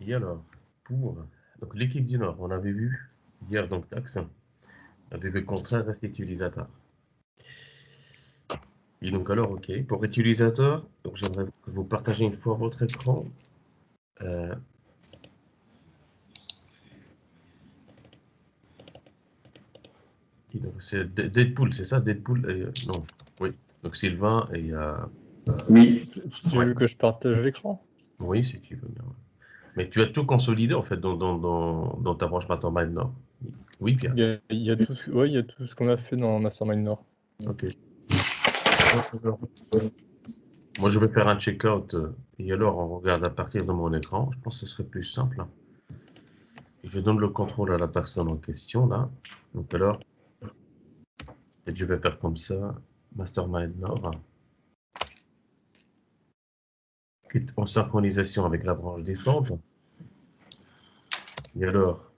Et alors, pour donc l'équipe du Nord, on avait vu hier donc l'axe, on avait vu le contraire reste utilisateur. Et donc alors, ok, pour utilisateur, donc j'aimerais que vous partagez une fois votre écran. Et donc c'est Deadpool, c'est ça, Deadpool non, oui. Donc Sylvain et Oui. Tu veux que je partage l'écran? oui, si tu veux bien. Mais tu as tout consolidé en fait dans ta branche Mastermind Nord. Oui, Pierre. Il y a tout ce qu'on a fait dans Mastermind Nord. Ok. Moi, je vais faire un check-out et alors on regarde à partir de mon écran. Je pense que ce serait plus simple. Je donne le contrôle à la personne en question là. Donc alors, et je vais faire comme ça. Mastermind Nord. Qui est en synchronisation avec la branche distante. Et alors,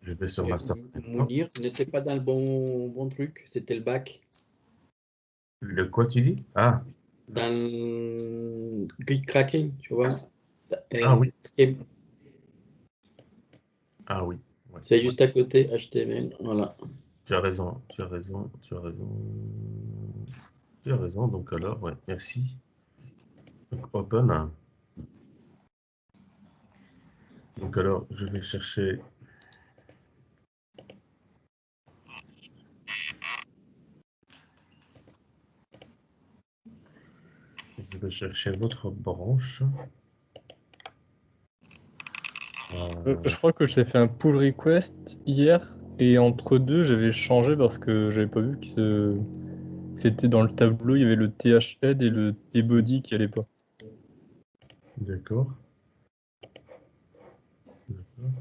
je vais sur Mastermind Nord. Mounir, tu n'étais pas dans le bon truc, c'était le bac. Le quoi tu dis? Ah, Dans le grid cracking, tu vois. ah oui. C'est Ah oui. Ouais. juste à côté, HTML, voilà. Tu as raison, tu as raison, tu as raison. Tu as raison, donc alors, ouais, merci. Donc open. Donc alors, je vais chercher. Je vais chercher votre branche. Je crois que j'ai fait un pull request hier et entre deux j'avais changé parce que j'avais pas vu que c'était dans le tableau, il y avait le TH-head et le T-body qui allaient pas. D'accord. D'accord.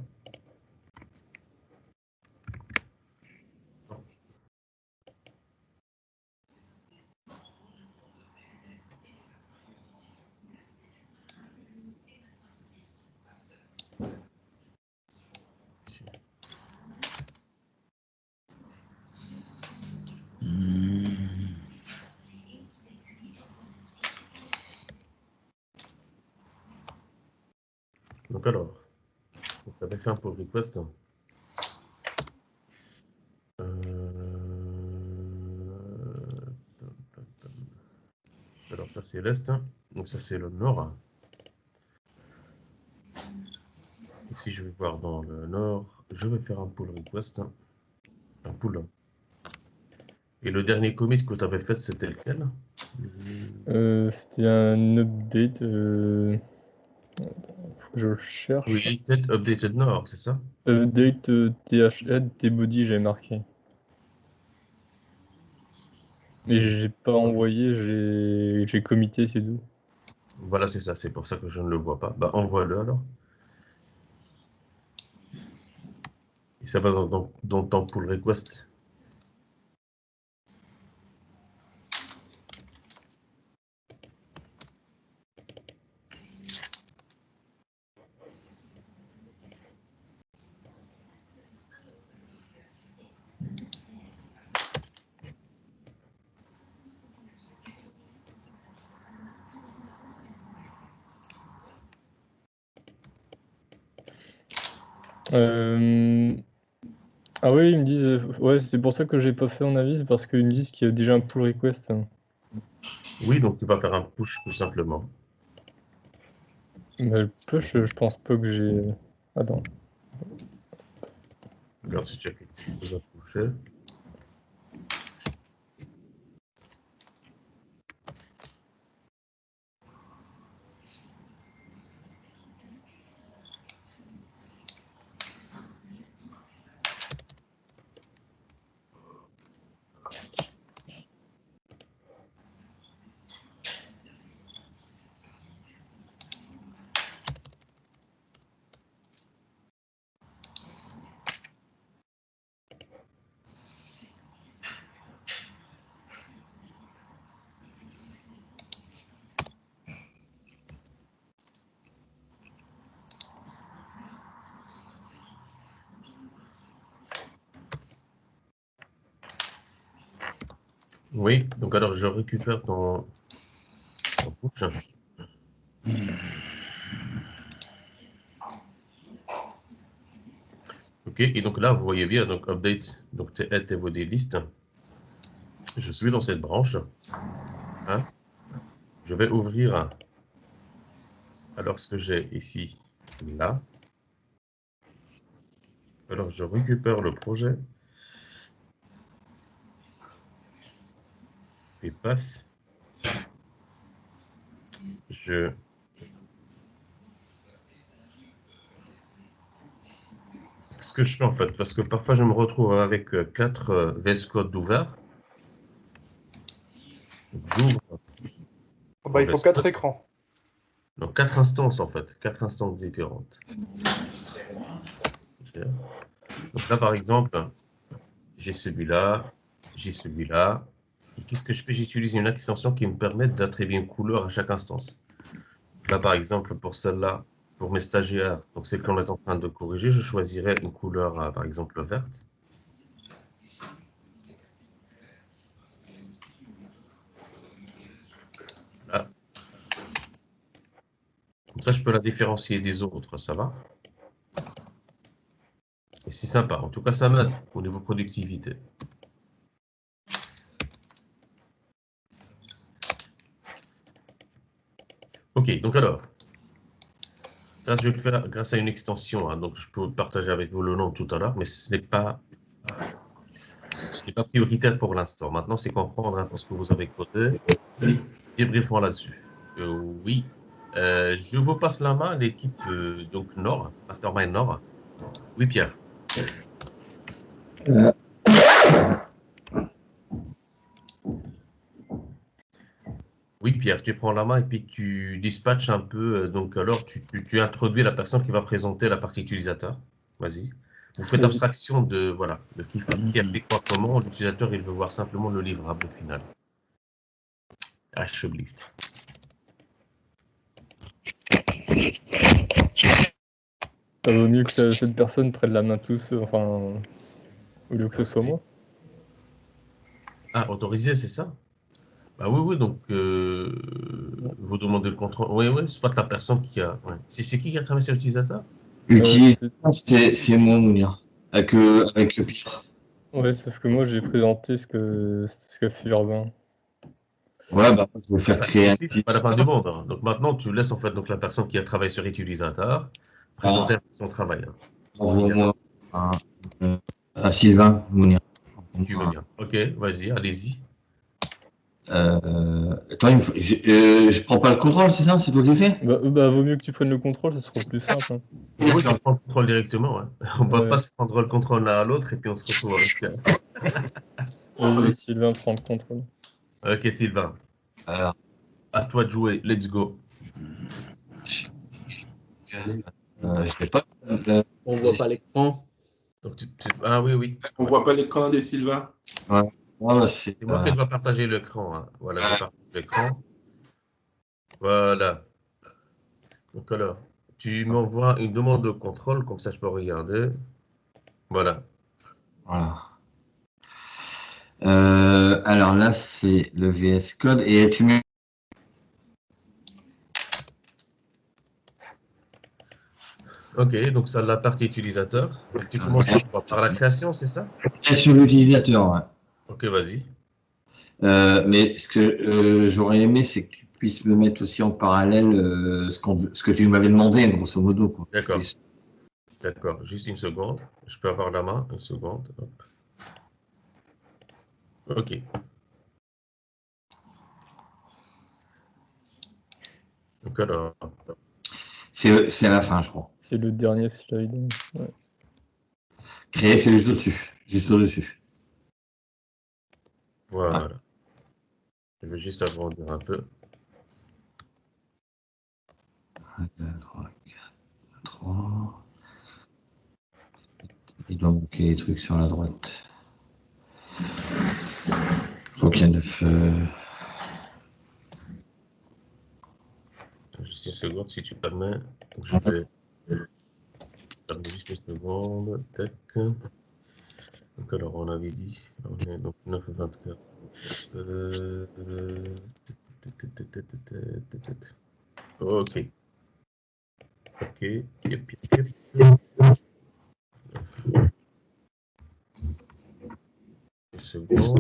Donc alors, vous avez fait un pull request. Alors ça c'est l'Est, donc ça c'est le Nord. Ici je vais voir dans le Nord, je vais faire un pull request. Un pull. Et le dernier commit que tu avais fait, c'était lequel? C'était un update. Faut que je le cherche. Oui, peut-être Updated Nord, c'est ça? Update TH-head, T-body, j'ai marqué. Mais j'ai pas envoyé, j'ai commité, c'est tout. Voilà, c'est ça, c'est pour ça que je ne le vois pas. Bah, envoie-le alors. Et ça va dans ton pull request. Ah oui, ils me disent, ouais, c'est pour ça que j'ai pas fait en avis, c'est parce qu'ils me disent qu'il y a déjà un pull request. Oui, donc tu vas faire un push tout simplement. Mais le push, je pense pas que j'ai. Attends. Regarde si tu as quelque chose à pusher. Oui, donc alors je récupère ton en bouche. Ok, et donc là, vous voyez bien, donc update, donc TLTVD list. Je suis dans cette branche. Hein. Je vais ouvrir alors ce que j'ai ici, là. Alors je récupère le projet. Puis passe. Ce que je fais en fait, parce que parfois je me retrouve avec 4 VS Code ouverts. J'ouvre. Bah, il faut 4 écrans. Donc 4 instances en fait, 4 instances différentes. Donc là par exemple, j'ai celui-là, j'ai celui-là. Et qu'est-ce que je fais? J'utilise une extension qui me permet d'attribuer une couleur à chaque instance. Donc là par exemple, pour celle-là, pour mes stagiaires, donc c'est qu'on est en train de corriger, je choisirais une couleur par exemple verte. Là. Comme ça, je peux la différencier des autres, ça va? Et c'est sympa. En tout cas, ça m'aide au niveau productivité. Ok, donc alors, ça, je vais le faire grâce à une extension. Hein, donc, je peux partager avec vous le nom tout à l'heure, mais ce n'est pas prioritaire pour l'instant. Maintenant, c'est comprendre un peu ce que vous avez codé. Débriefons là-dessus. Oui, je vous passe la main à l'équipe donc Nord, Mastermind Nord. Oui, Pierre. Oui, Pierre, tu prends la main et puis tu dispatches un peu. Donc, alors, tu introduis la personne qui va présenter la partie utilisateur. Vas-y. Vous faites abstraction de, voilà, de qui a fait quoi, comment. L'utilisateur, il veut voir simplement le livrable final. H-Blift. Ça vaut mieux que cette personne prenne la main tous, enfin, au lieu que ce soit moi. Ah, autorisé, c'est ça? Bah oui, oui, donc vous demandez le contrôle. Oui, oui, soit la personne qui a. Ouais. C'est qui a travaillé sur l'utilisateur? L'utilisateur, c'est moi, Mounir. Avec Pierre. Ouais, sauf que moi j'ai présenté ce qu'a fait Urbain. Ouais, bah, je vais faire créer un C'est pas la fin du monde. Hein. Donc maintenant, tu laisses en fait donc, la personne qui a travaillé sur l'utilisateur présenter son travail. Hein. Envoie-moi à Sylvain, Mounir. Tu veux bien. Ok, vas-y, allez-y. Toi, je prends pas le contrôle, c'est ça? C'est toi qui le fais? Bah, vaut mieux que tu prennes le contrôle, ça sera plus simple. Hein. Oui, tu prends le contrôle directement. Hein. On ne va Ouais. pas se prendre le contrôle l'un à l'autre et puis on se retrouve avec. Vas-y, Sylvain prend le contrôle. Ok, Sylvain. Alors. À toi de jouer. Let's go. Je sais pas. On voit pas l'écran. Ah oui, oui. On voit pas l'écran de Sylvain. Ouais. C'est moi qui dois partager l'écran. Hein. Voilà, je partage l'écran. Voilà. Donc alors, tu m'envoies une demande de contrôle, comme ça je peux regarder. Voilà. Voilà. Alors là, c'est le VS Code et tu mets. Ok, donc ça, la partie utilisateur. Donc, tu commences par la création, c'est ça? Création de l'utilisateur, ouais. Ok, vas-y. Mais ce que j'aurais aimé, c'est que tu puisses me mettre aussi en parallèle ce que tu m'avais demandé, grosso modo. D'accord. D'accord, juste une seconde. Je peux avoir la main, une seconde. Hop. Ok. Donc alors. C'est à la fin, je crois. C'est le dernier slide. Ouais. Créer, c'est juste au-dessus. Juste au-dessus. Voilà. Ah. Je vais juste agrandir un peu. 1, 2, 3, 4, 3. Il doit manquer des trucs sur la droite. Je crois qu'il y a 9. Juste une seconde, si tu permets. Donc, je vais. Permets juste une seconde. Tac. Donc alors, on avait dit. On est donc 9 24. Ok. Ok. Yep. Une seconde.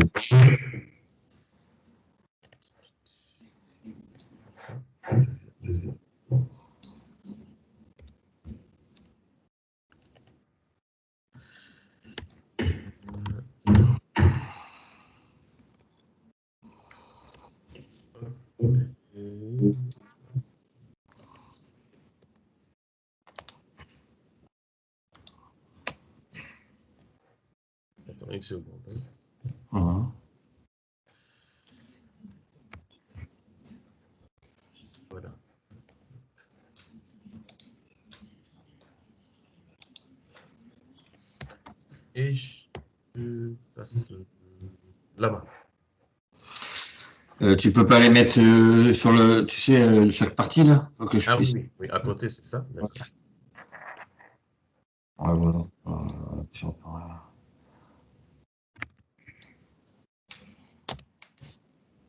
Attends une seconde. Voilà. Et je passe la main. Tu peux pas les mettre sur le, tu sais, chaque partie là, pour que je Ah puisse. oui, à côté, c'est ça. D'accord. Ouais, voilà. Si on peut,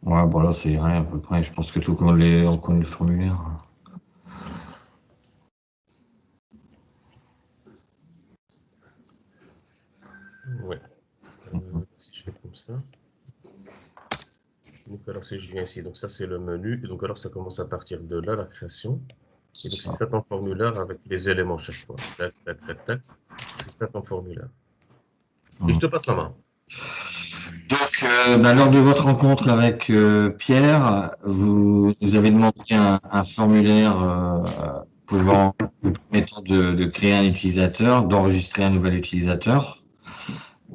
ouais, bon là c'est rien à peu près. Je pense que tout on connaît le formulaire. Ouais. Si je fais comme ça. Donc alors si je viens ici, donc ça c'est le menu. Et donc alors ça commence à partir de là, la création. Et donc c'est ça ton formulaire avec les éléments chaque fois. Tac, tac, tac, tac. C'est ça ton formulaire. Et je te passe la main. Donc, lors de votre rencontre avec Pierre, vous avez demandé un formulaire vous permettant de créer un utilisateur, d'enregistrer un nouvel utilisateur.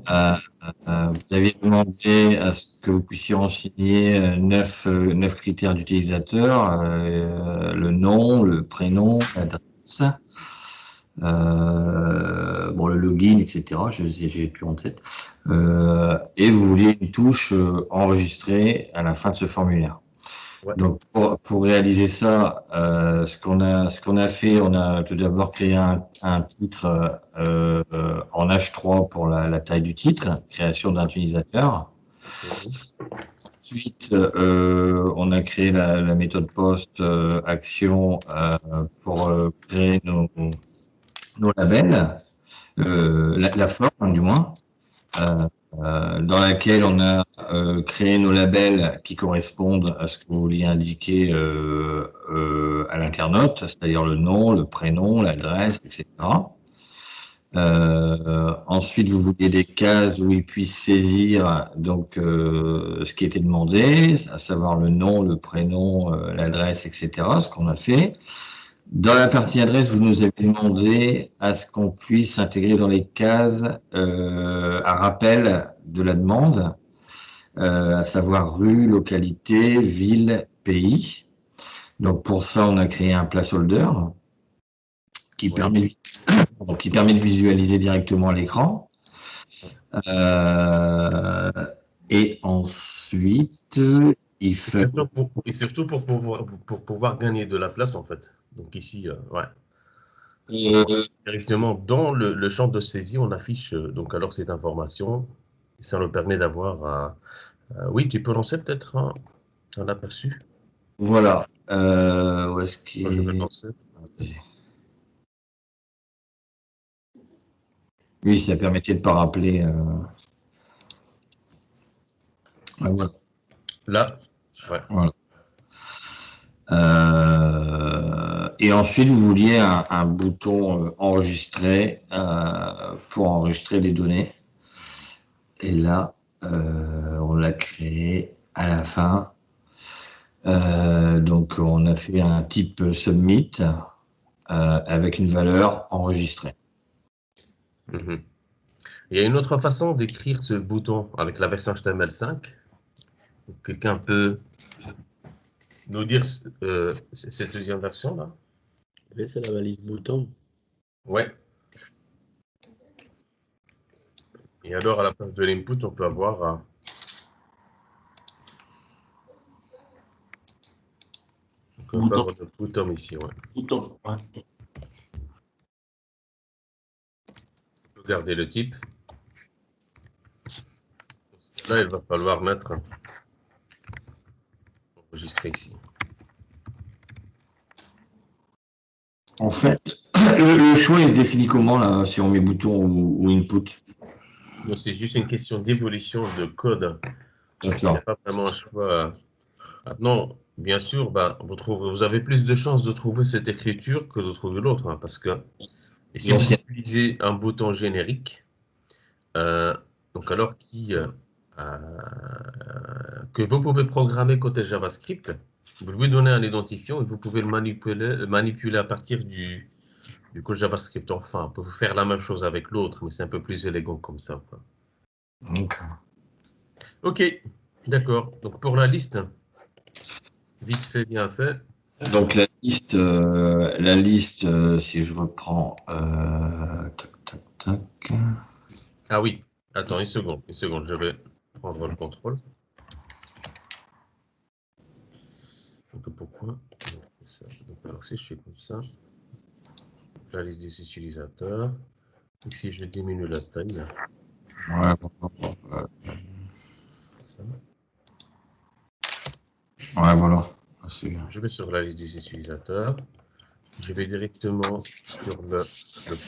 Vous avez demandé à ce que vous puissiez renseigner 9 critères d'utilisateur, le nom, le prénom, l'adresse, bon, le login, etc. J'ai plus en tête. Et vous vouliez une touche enregistrée à la fin de ce formulaire. Ouais. Donc, pour réaliser ça, ce qu'on a fait, on a tout d'abord créé un titre en H3 pour la taille du titre, création d'un utilisateur. Ensuite, on a créé la méthode post action pour créer nos labels, la forme du moins, dans laquelle on a créé nos labels qui correspondent à ce que vous vouliez indiquer à l'internaute, c'est-à-dire le nom, le prénom, l'adresse, etc. Ensuite, vous vouliez des cases où il puisse saisir donc ce qui était demandé, à savoir le nom, le prénom, l'adresse, etc. Ce qu'on a fait. Dans la partie adresse, vous nous avez demandé à ce qu'on puisse intégrer dans les cases un rappel de la demande, à savoir rue, localité, ville, pays. Donc pour ça, on a créé un placeholder qui permet de visualiser directement à l'écran. Et ensuite, il fait... Et surtout pour pouvoir gagner de la place, en fait. Donc ici, ouais. Directement dans le champ de saisie, on affiche donc alors cette information. Ça nous permet d'avoir oui, tu peux lancer peut-être un aperçu. Voilà. Où est-ce qu'il... Moi, je vais lancer. Oui, ça permettait de ne pas rappeler. Voilà. Là, ouais. Voilà. Et ensuite, vous vouliez un bouton enregistrer pour enregistrer les données. Et là, on l'a créé à la fin. Donc, on a fait un type submit avec une valeur enregistrée. Il y a une autre façon d'écrire ce bouton avec la version HTML5. Quelqu'un peut nous dire cette deuxième version-là? Oui, c'est la valise bouton. Ouais. Et alors, à la place de l'input, on peut avoir Bouton. le bouton ici, ouais. Bouton, ouais. On peut garder le type. Là, il va falloir mettre enregistrer ici. En fait, le choix il se définit comment là, si on met bouton ou input? Donc, c'est juste une question d'évolution de code. Il n'y D'accord. a pas vraiment un choix. Maintenant, bien sûr, vous avez plus de chances de trouver cette écriture que de trouver l'autre, hein, parce que et si vous utilisez un bouton générique, donc alors que vous pouvez programmer côté JavaScript, vous lui donnez un identifiant et vous pouvez le manipuler à partir du code JavaScript. Enfin, vous pouvez faire la même chose avec l'autre, mais c'est un peu plus élégant comme ça, quoi. Ok, d'accord. Donc pour la liste, vite fait, bien fait. Donc la liste, si je reprends, tac, tac, tac. Ah oui, attends une seconde, je vais prendre le contrôle. Donc pourquoi ça. Donc, alors si je fais comme ça, la liste des utilisateurs, et si je diminue la taille, Ouais, ça, ouais, voilà. je vais sur la liste des utilisateurs, je vais directement sur le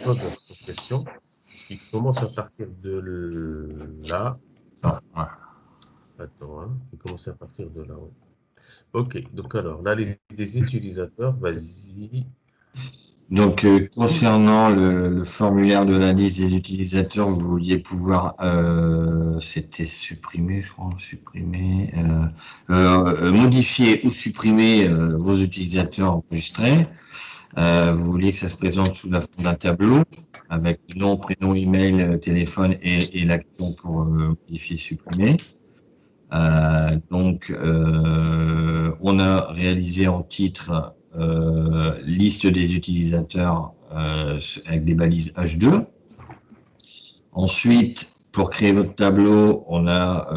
code en question, qui commence à partir de là. Non, ouais. Attends, hein, qui commence à partir de là. Ouais. Ok, donc alors, la liste des utilisateurs, vas-y. Donc, concernant le formulaire de la liste des utilisateurs, vous vouliez pouvoir, c'était supprimer, je crois, modifier ou supprimer vos utilisateurs enregistrés. Vous vouliez que ça se présente sous la forme d'un tableau avec nom, prénom, email, téléphone et l'action pour modifier, supprimer. Donc, on a réalisé en titre liste des utilisateurs avec des balises H2. Ensuite, pour créer votre tableau, on a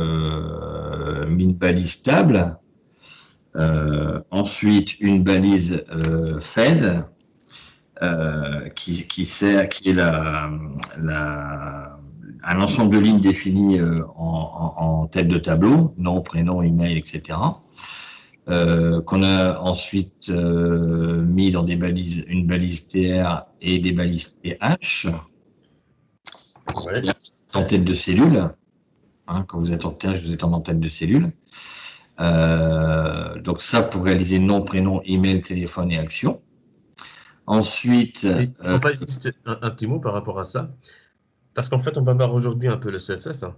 mis une balise table. Ensuite, une balise Fed qui est un ensemble de lignes définies en tête de tableau, nom, prénom, email, etc. Qu'on a ensuite mis dans une balise TR et des balises TH. Ouais. En tête de cellule. Hein, quand vous êtes en TH, vous êtes en tête de cellule. Donc ça pour réaliser nom, prénom, email, téléphone et action. Ensuite... En fait, juste un petit mot par rapport à ça. Parce qu'en fait, on va voir aujourd'hui un peu le CSS. Hein.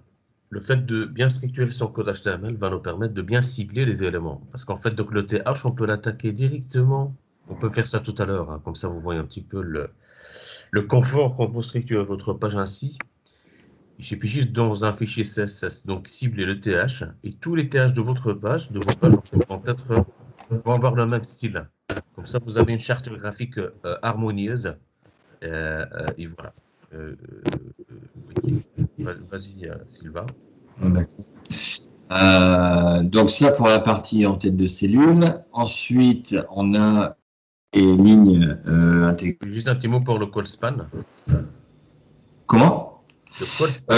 Le fait de bien structurer son code HTML va nous permettre de bien cibler les éléments. Parce qu'en fait, donc le TH, on peut l'attaquer directement. On peut faire ça tout à l'heure. Hein. Comme ça, vous voyez un petit peu le confort quand vous structurez votre page ainsi. Il suffit juste dans un fichier CSS, donc cibler le TH. Et tous les TH de votre page, vont avoir le même style. Comme ça, vous avez une charte graphique harmonieuse. Et voilà. Oui. Vas-y, Sylvain. Donc ça pour la partie en tête de cellule. Ensuite, on a les lignes intégrées. Juste un petit mot pour le call span. Comment? Le call span.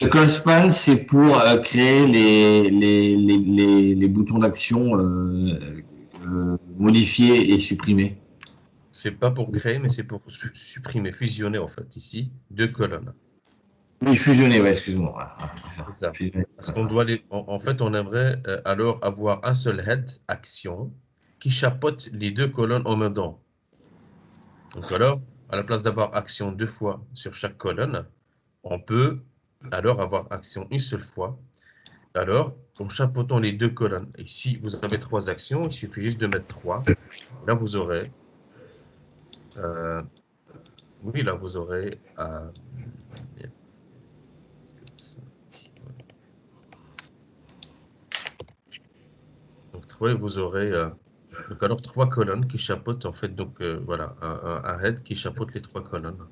Le call span, c'est pour créer les boutons d'action modifier et supprimer. C'est pas pour créer, mais c'est pour supprimer, fusionner en fait ici deux colonnes. Oui, fusionner, ouais, excuse-moi. C'est ça. Parce qu'on doit en fait, on aimerait alors avoir un seul head action qui chapeaute les deux colonnes en même temps. Donc alors, à la place d'avoir action deux fois sur chaque colonne, on peut alors avoir action une seule fois. Alors, en chapeautant les deux colonnes, et si vous avez trois actions, il suffit juste de mettre 3. Là, vous aurez... oui, là, vous aurez... donc, vous aurez... donc, alors, 3 colonnes qui chapeautent, en fait, donc, voilà, un head qui chapeaute les 3 colonnes.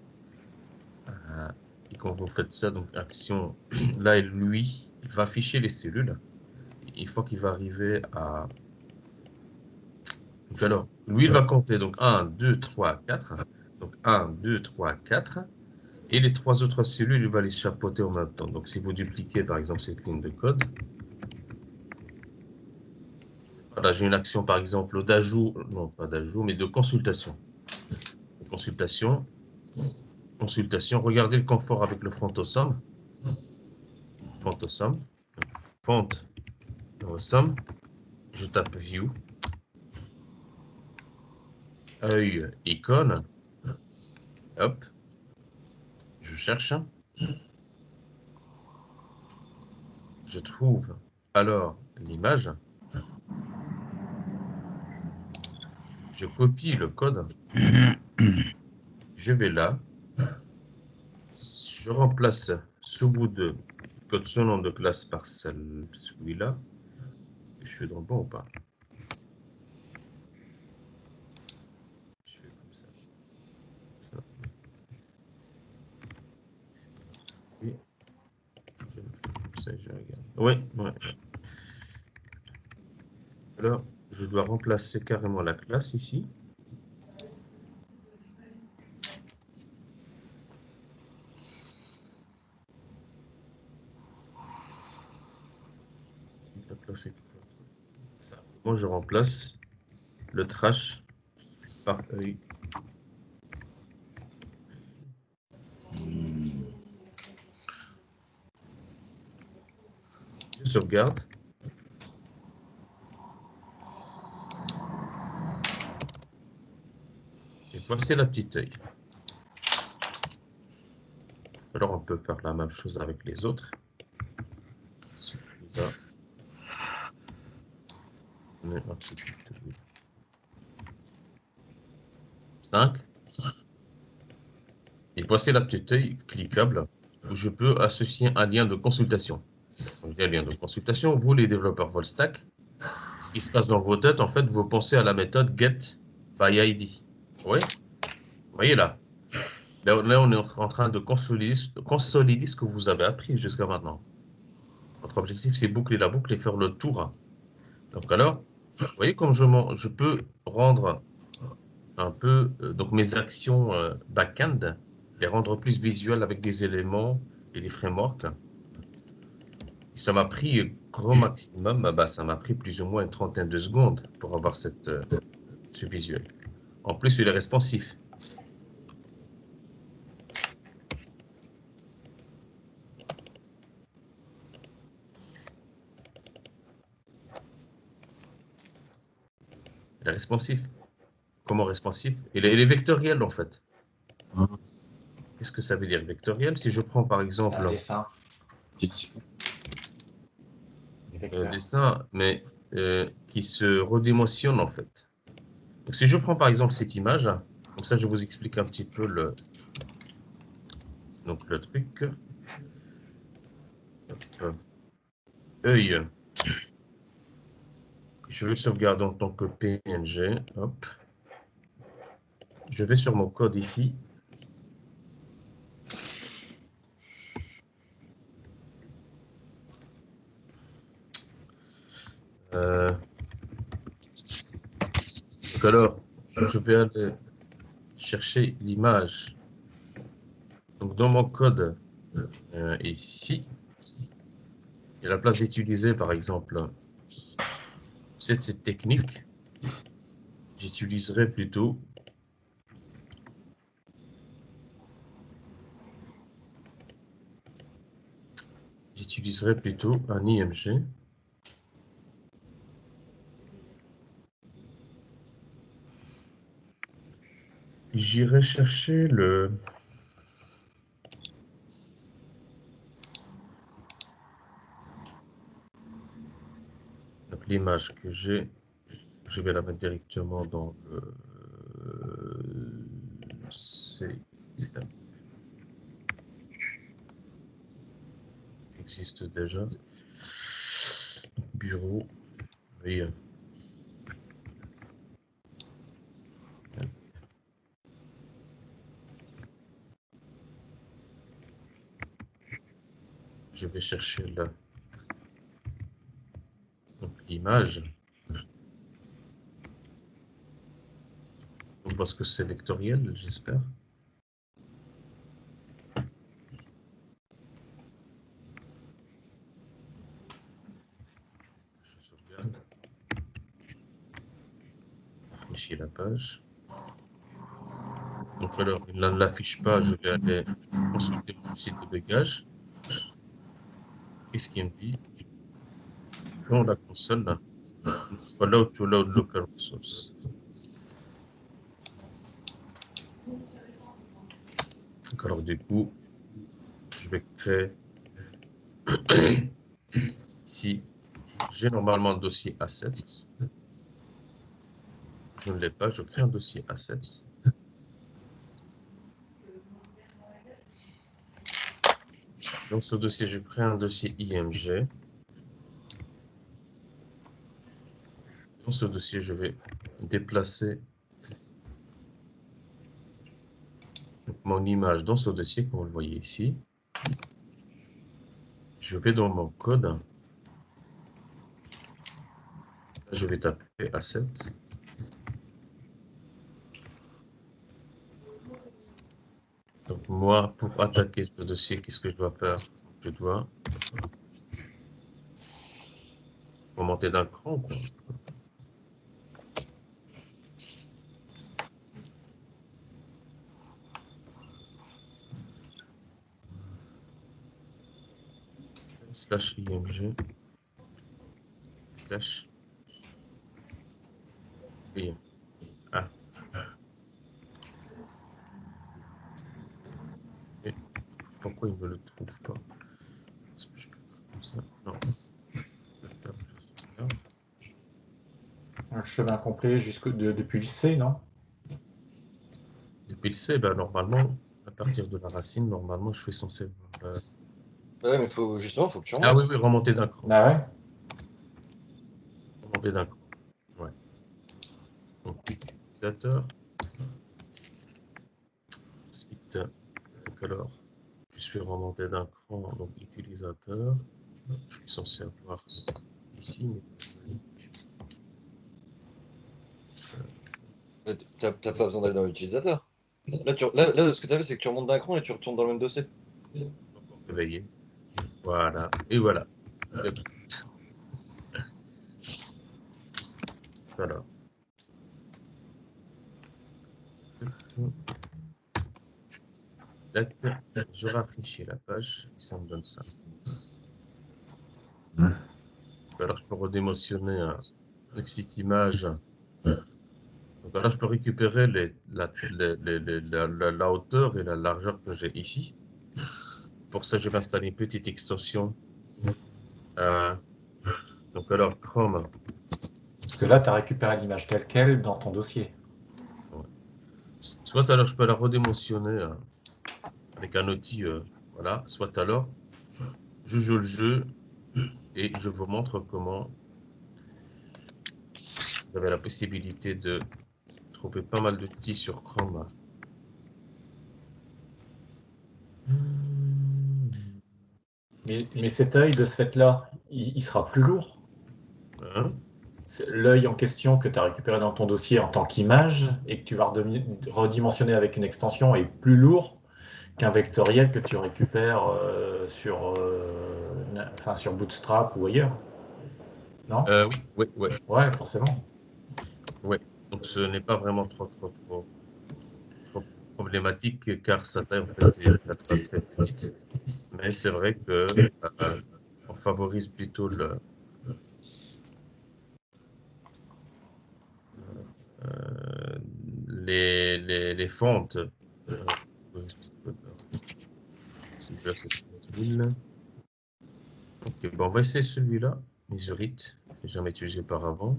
Et quand vous faites ça, donc, action... Là, lui, il va afficher les cellules. Une fois qu'il va arriver à... Donc, alors, lui, il va compter, donc, 1, 2, 3, 4. Donc, 1, 2, 3, 4. Et les 3 autres cellules, il va les chapeauter en même temps. Donc, si vous dupliquez, par exemple, cette ligne de code, Voilà, j'ai une action par exemple d'ajout, non pas d'ajout, mais de consultation. Consultation, consultation. Regardez le confort avec le front au somme. Front au somme. Front au somme. Je tape view. Œil, icône. Hop. Je cherche. Je trouve alors l'image. Je copie le code. Je vais là. Je remplace sous bout de code son nom de classe par celui-là. Je suis dans le bon ou pas? Je fais comme ça. Ça. Oui. Je fais comme ça, je regarde. Oui, ouais. Alors, je dois remplacer carrément la classe ici. La classe est ça. Moi, je remplace le trash par œil. Je sauvegarde. Et voici la petite œil. Alors, on peut faire la même chose avec les autres. Celui-là. On est un petit peu 5. Et voici la petite œil cliquable où je peux associer un lien de consultation. Donc, un lien de consultation, vous les développeurs Volstack, ce qui se passe dans vos têtes, en fait, vous pensez à la méthode get by ID. Oui, vous voyez là. Là, on est en train de consolider ce que vous avez appris jusqu'à maintenant. Votre objectif, c'est boucler la boucle et faire le tour. Donc alors, vous voyez comme je peux rendre un peu donc mes actions back-end, les rendre plus visuelles avec des éléments et des frameworks. Ça m'a pris grand maximum, ça m'a pris plus ou moins une trentaine de secondes pour avoir ce visuel. En plus, il est responsif. Il est responsif. Comment responsif? Il est vectoriel en fait. Qu'est-ce que ça veut dire vectoriel? Si je prends par exemple un dessin. un dessin, mais qui se redimensionne en fait. Donc si je prends par exemple cette image, comme ça je vous explique un petit peu donc le truc. Hop. Œil. Je vais le sauvegarder en tant que PNG. Hop. Je vais sur mon code ici. Donc alors, je vais aller chercher l'image. Donc dans mon code ici, et à la place d'utiliser par exemple cette technique, j'utiliserai plutôt un IMG. J'irai chercher l'image que j'ai. Je vais la mettre directement dans le C. Existe déjà. Bureau. Oui. Je vais chercher là. Donc l'image. Parce que c'est vectoriel, j'espère. Je sauvegarde. rafraîchir la page. Donc alors, il ne l'affiche pas, je vais aller consulter mon site de dégage. Qu'est-ce qu'il me dit? Dans la console, là, allow to load local resource. Donc alors du coup, je vais créer ici, j'ai normalement un dossier assets. Je ne l'ai pas, je crée un dossier assets. Dans ce dossier, je crée un dossier IMG. Dans ce dossier, je vais déplacer mon image dans ce dossier, comme vous le voyez ici. Je vais dans mon code. Je vais taper Asset. Donc moi, pour attaquer ce dossier, qu'est-ce que je dois faire? Je dois remonter d'un cran, quoi. Slash IMG slash IMG. Ah. Et pourquoi il ne me le trouve pas? Est-ce que je peux faire comme ça? Non. Un chemin complet depuis le C, non? Depuis le C, ben, normalement, à partir de la racine, normalement, je suis censé voir. Ouais, mais justement, il faut que tu remontes. Ah oui, oui, remonter d'un cran. Ah ouais? Remonter d'un cran. Ouais. Donc, utilisateur. Ensuite, donc alors, je suis remonté d'un cran, donc utilisateur. Je suis censé avoir ici, mais t'as pas besoin d'aller dans l'utilisateur. Là, ce que tu as fait, c'est que tu remontes d'un cran et tu retournes dans le même dossier. réveillé. Voilà, et voilà. Voilà. Je rafraîchis la page, ça me donne ça. Alors je peux redémotionner un exit image. Donc alors je peux récupérer la hauteur et la largeur que j'ai ici. Pour ça, je vais installer une petite extension. Donc alors Chrome. Parce que là, tu as récupéré l'image telle qu'elle dans ton dossier. Ouais. Soit alors je peux la redémotionner avec un outil, voilà. Soit alors je joue le jeu et je vous montre comment vous avez la possibilité de trouver pas mal d'outils sur Chrome. Mais cet œil, de ce fait-là, il sera plus lourd. Hein? L'œil en question que tu as récupéré dans ton dossier en tant qu'image et que tu vas redimensionner avec une extension est plus lourd qu'un vectoriel que tu récupères sur Bootstrap ou ailleurs. Non? Oui. Ouais, forcément. Ouais. Donc ce n'est pas vraiment trop problématique car sa taille en fait est la trace très petite. Mais c'est vrai que on favorise plutôt les fontes. Celui-là, c'est 30 000. Ok, bon, on va essayer celui-là, Mesurite, que j'ai jamais utilisé auparavant.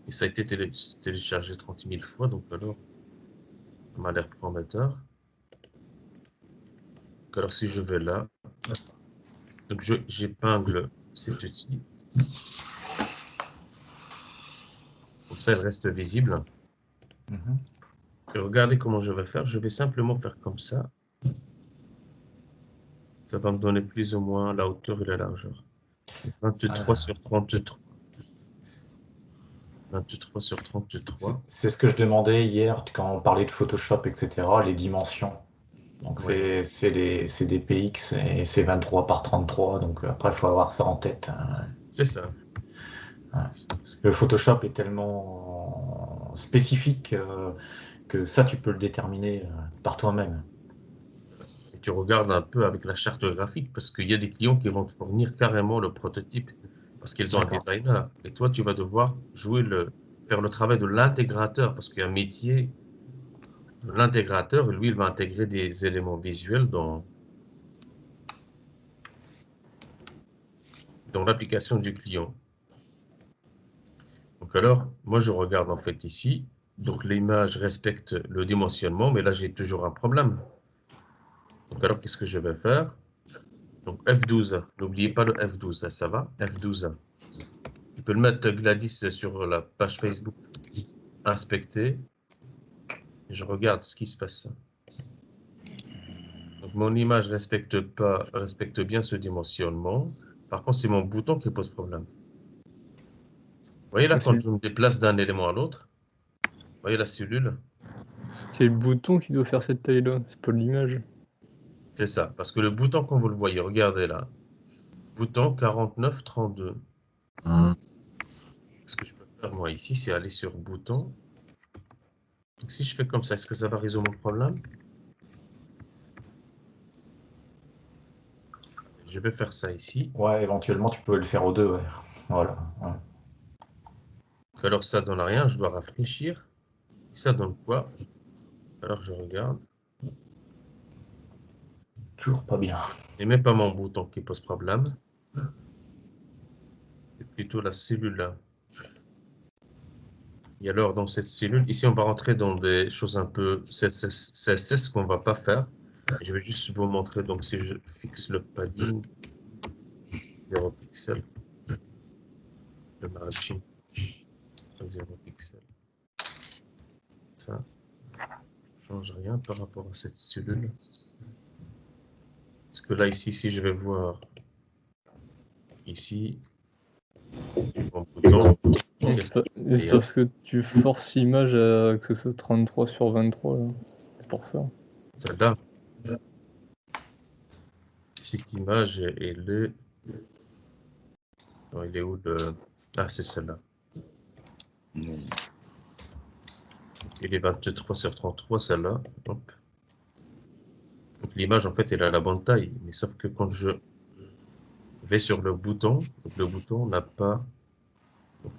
Et ça a été téléchargé 30 000 fois, donc alors, ça m'a l'air prometteur. Donc alors, si je vais là, donc j'épingle cet outil. Comme ça, il reste visible. Et regardez comment je vais faire. Je vais simplement faire comme ça. Ça va me donner plus ou moins la hauteur et la largeur. 23 sur 33. 23 sur 33. C'est ce que je demandais hier quand on parlait de Photoshop, etc., les dimensions. Donc Ouais. c'est des PX et c'est 23 par 33, donc après il faut avoir ça en tête. C'est ça. Ouais. Parce que le Photoshop est tellement spécifique que ça, tu peux le déterminer par toi-même. Et tu regardes un peu avec la charte graphique, parce qu'il y a des clients qui vont te fournir carrément le prototype, parce qu'ils ont un designer. Et toi, tu vas devoir faire le travail de l'intégrateur, parce qu'il y a un métier. L'intégrateur, lui, il va intégrer des éléments visuels dans l'application du client. Donc alors, moi, je regarde en fait ici. Donc l'image respecte le dimensionnement, mais là, j'ai toujours un problème. Donc alors, qu'est-ce que je vais faire? Donc F12, n'oubliez pas le F12, ça va? F12. Tu peux le mettre Gladys sur la page Facebook. Inspecter. Je regarde ce qui se passe. Donc mon image respecte bien ce dimensionnement. Par contre, c'est mon bouton qui pose problème. Vous voyez là, quand je me déplace d'un élément à l'autre, vous voyez la cellule? C'est le bouton qui doit faire cette taille-là, c'est pas l'image. C'est ça, parce que le bouton, comme vous le voyez, regardez là, bouton 4932. Ce que je peux faire moi ici, c'est aller sur bouton. Donc si je fais comme ça, est-ce que ça va résoudre mon problème? Je vais faire ça ici. Ouais, éventuellement, tu peux le faire aux deux, ouais. Voilà. Ouais. Alors ça donne rien, je dois rafraîchir. Ça donne quoi? Alors je regarde. Toujours pas bien. Et même pas mon bouton qui pose problème. C'est plutôt la cellule là. Et alors dans cette cellule, ici on va rentrer dans des choses un peu CSS qu'on ne va pas faire. Je vais juste vous montrer, donc si je fixe le padding, 0 pixel, le margin, 0 pixel. Ça ne change rien par rapport à cette cellule. Parce que là, ici, si je vais voir ici, mon bouton. C'est parce que tu forces l'image à que ce soit 33 sur 23. C'est pour ça. Celle-là. Cette image, elle est. Non, il est où le. Ah, c'est celle-là. Il est 23 sur 33, celle-là. Donc l'image, en fait, elle a la bonne taille. Mais sauf que quand je vais sur le bouton n'a pas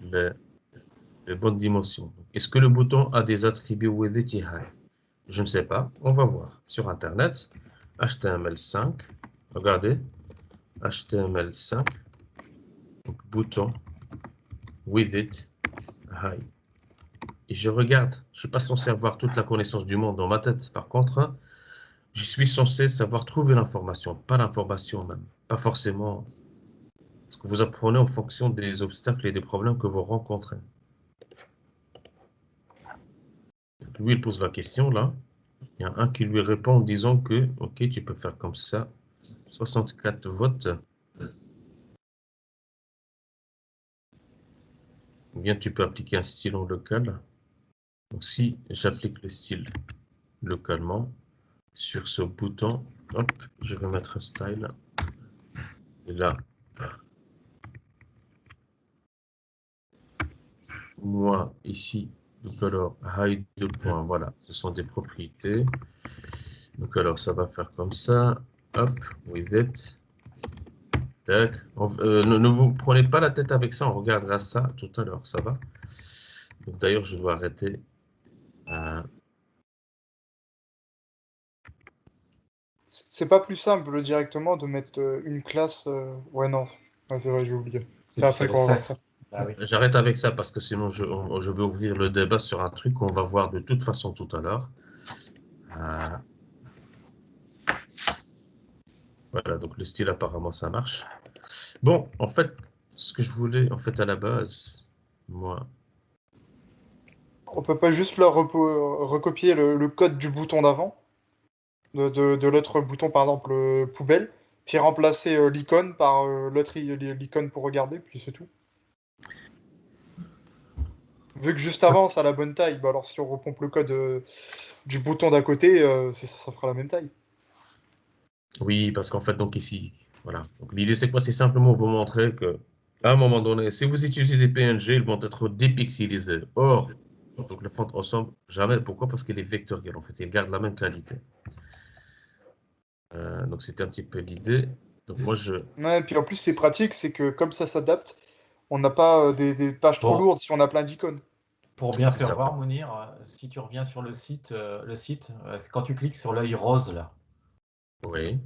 les bonnes dimensions. Est-ce que le bouton a des attributs with high? Je ne sais pas. On va voir sur Internet. HTML5. Regardez. HTML5. Donc, bouton width high. Et je regarde. Je ne suis pas censé avoir toute la connaissance du monde dans ma tête. Par contre, je suis censé savoir trouver l'information. Pas l'information même. Pas forcément ce que vous apprenez en fonction des obstacles et des problèmes que vous rencontrez. Lui, il pose la question là. Il y a un qui lui répond en disant que, ok, tu peux faire comme ça. 64 votes. Ou bien tu peux appliquer un style en local. Donc si j'applique le style localement sur ce bouton, hop, je vais mettre style. Et là, moi ici, donc alors hide de point, voilà, ce sont des propriétés. Donc alors ça va faire comme ça, hop, with it. Tac. Ne vous prenez pas la tête avec ça, on regardera ça tout à l'heure, ça va. Donc d'ailleurs, je dois arrêter. C'est pas plus simple directement de mettre une classe. Ouais, non. Ouais, c'est vrai, j'ai oublié. C'est après qu'on va voir ça. Ah, oui. J'arrête avec ça parce que sinon je vais ouvrir le débat sur un truc qu'on va voir de toute façon tout à l'heure. Voilà, donc le style apparemment ça marche. Bon, en fait, ce que je voulais en fait à la base, moi. On peut pas juste leur recopier le code du bouton d'avant, de l'autre bouton par exemple poubelle, puis remplacer l'icône par l'autre l'icône pour regarder, puis c'est tout. Vu que juste avant ça a la bonne taille, bah alors si on repompe le code du bouton d'à côté, ça fera la même taille. Oui, parce qu'en fait, donc ici, voilà. Donc l'idée c'est quoi? C'est simplement vous montrer que à un moment donné, si vous utilisez des PNG, ils vont être dépixelisés. Or, Donc la fonte ressemble jamais. Pourquoi? Parce qu'elle est vectorielle, en fait. Elle garde la même qualité. Donc c'était un petit peu l'idée. Donc moi, Ouais, et puis en plus, c'est pratique, c'est que comme ça s'adapte, on n'a pas des pages trop Bon. lourdes si on a plein d'icônes. Pour bien C'est faire ça. voir, Mounir, si tu reviens sur le site, quand tu cliques sur l'œil rose, là, Oui.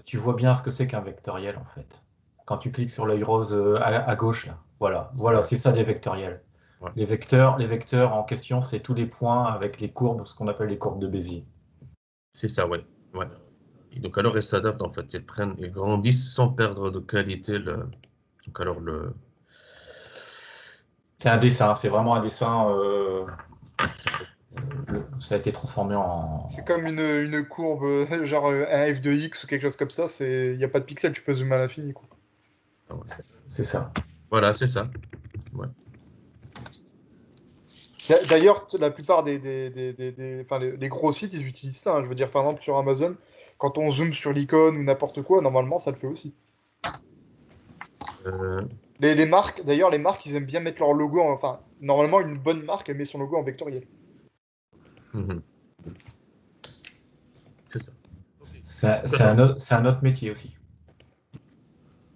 tu vois bien ce que c'est qu'un vectoriel, en fait. Quand tu cliques sur l'œil rose à gauche, là, voilà, c'est ça des vectoriels. Ouais. Les vecteurs en question, c'est tous les points avec les courbes, ce qu'on appelle les courbes de Bézier. C'est ça, ouais. Ouais. Et donc alors, elles s'adaptent, en fait. Elles grandissent sans perdre de qualité. Donc alors, C'est un dessin, c'est vraiment un dessin. Ça a été transformé en. C'est comme une courbe, genre un f de x ou quelque chose comme ça, il n'y a pas de pixels, tu peux zoomer à l'infini, quoi. Ah ouais. C'est ça. Voilà, c'est ça. Ouais. D'ailleurs, la plupart enfin, les gros sites, ils utilisent ça, hein. Je veux dire, par exemple, sur Amazon, quand on zoome sur l'icône ou n'importe quoi, normalement, ça le fait aussi. Euh, Les marques, d'ailleurs, les marques, ils aiment bien mettre leur logo, enfin, normalement, une bonne marque, elle met son logo en vectoriel. mhm. C'est ça. C'est un autre métier aussi.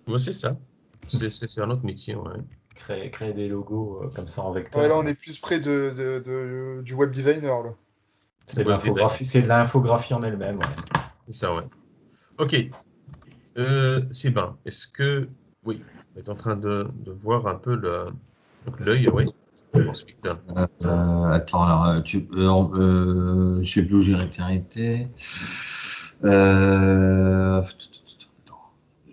Ouais, c'est ça. C'est un autre métier, ouais. Créer des logos comme ça en Ouais, vecteur. là, on est plus près du web designer, là. C'est de Web design. l'infographie, c'est de l'infographie en elle-même. Ouais. C'est ça, ouais. Ok. Sylvain, est-ce que... Oui, on est en train de voir un peu l'œil, oui. Ensuite, Attends, alors, je sais plus où j'ai arrêté.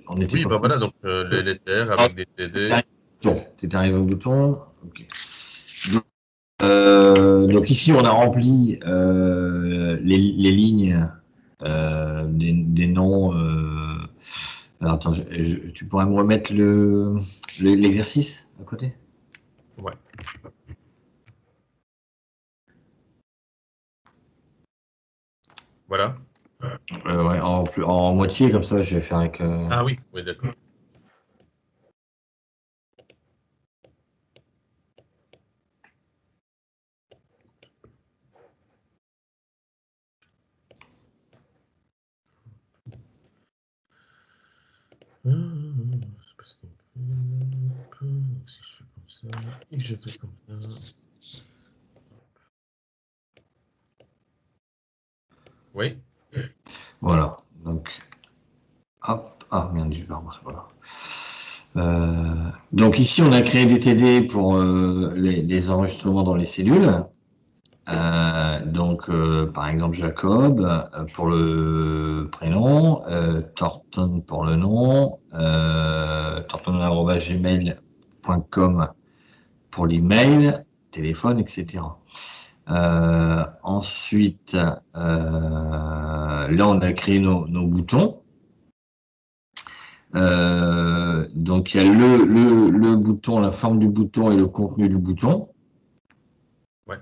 On était oui, pas ben voilà, donc les terres avec des TD. T'es arrivé au bouton. Ok. Donc ici, on a rempli les lignes des noms. Alors attends, tu pourrais me remettre l'exercice à côté? Ouais. Voilà. Ouais, en moitié, comme ça, je vais faire avec. Ah oui, oui, d'accord. C'est parce que si je fais comme ça et que je fais comme ça. Oui. Voilà. Donc, hop. Ah merde, je vais remarquer. Voilà. Donc ici, on a créé des TD pour les enregistrements dans les cellules. Donc, par exemple, Jacob pour le prénom, Thornton pour le nom, thornton@gmail.com pour l'email, téléphone, etc. Ensuite, là, on a créé nos boutons. Donc, il y a le bouton, la forme du bouton et le contenu du bouton. Ouais.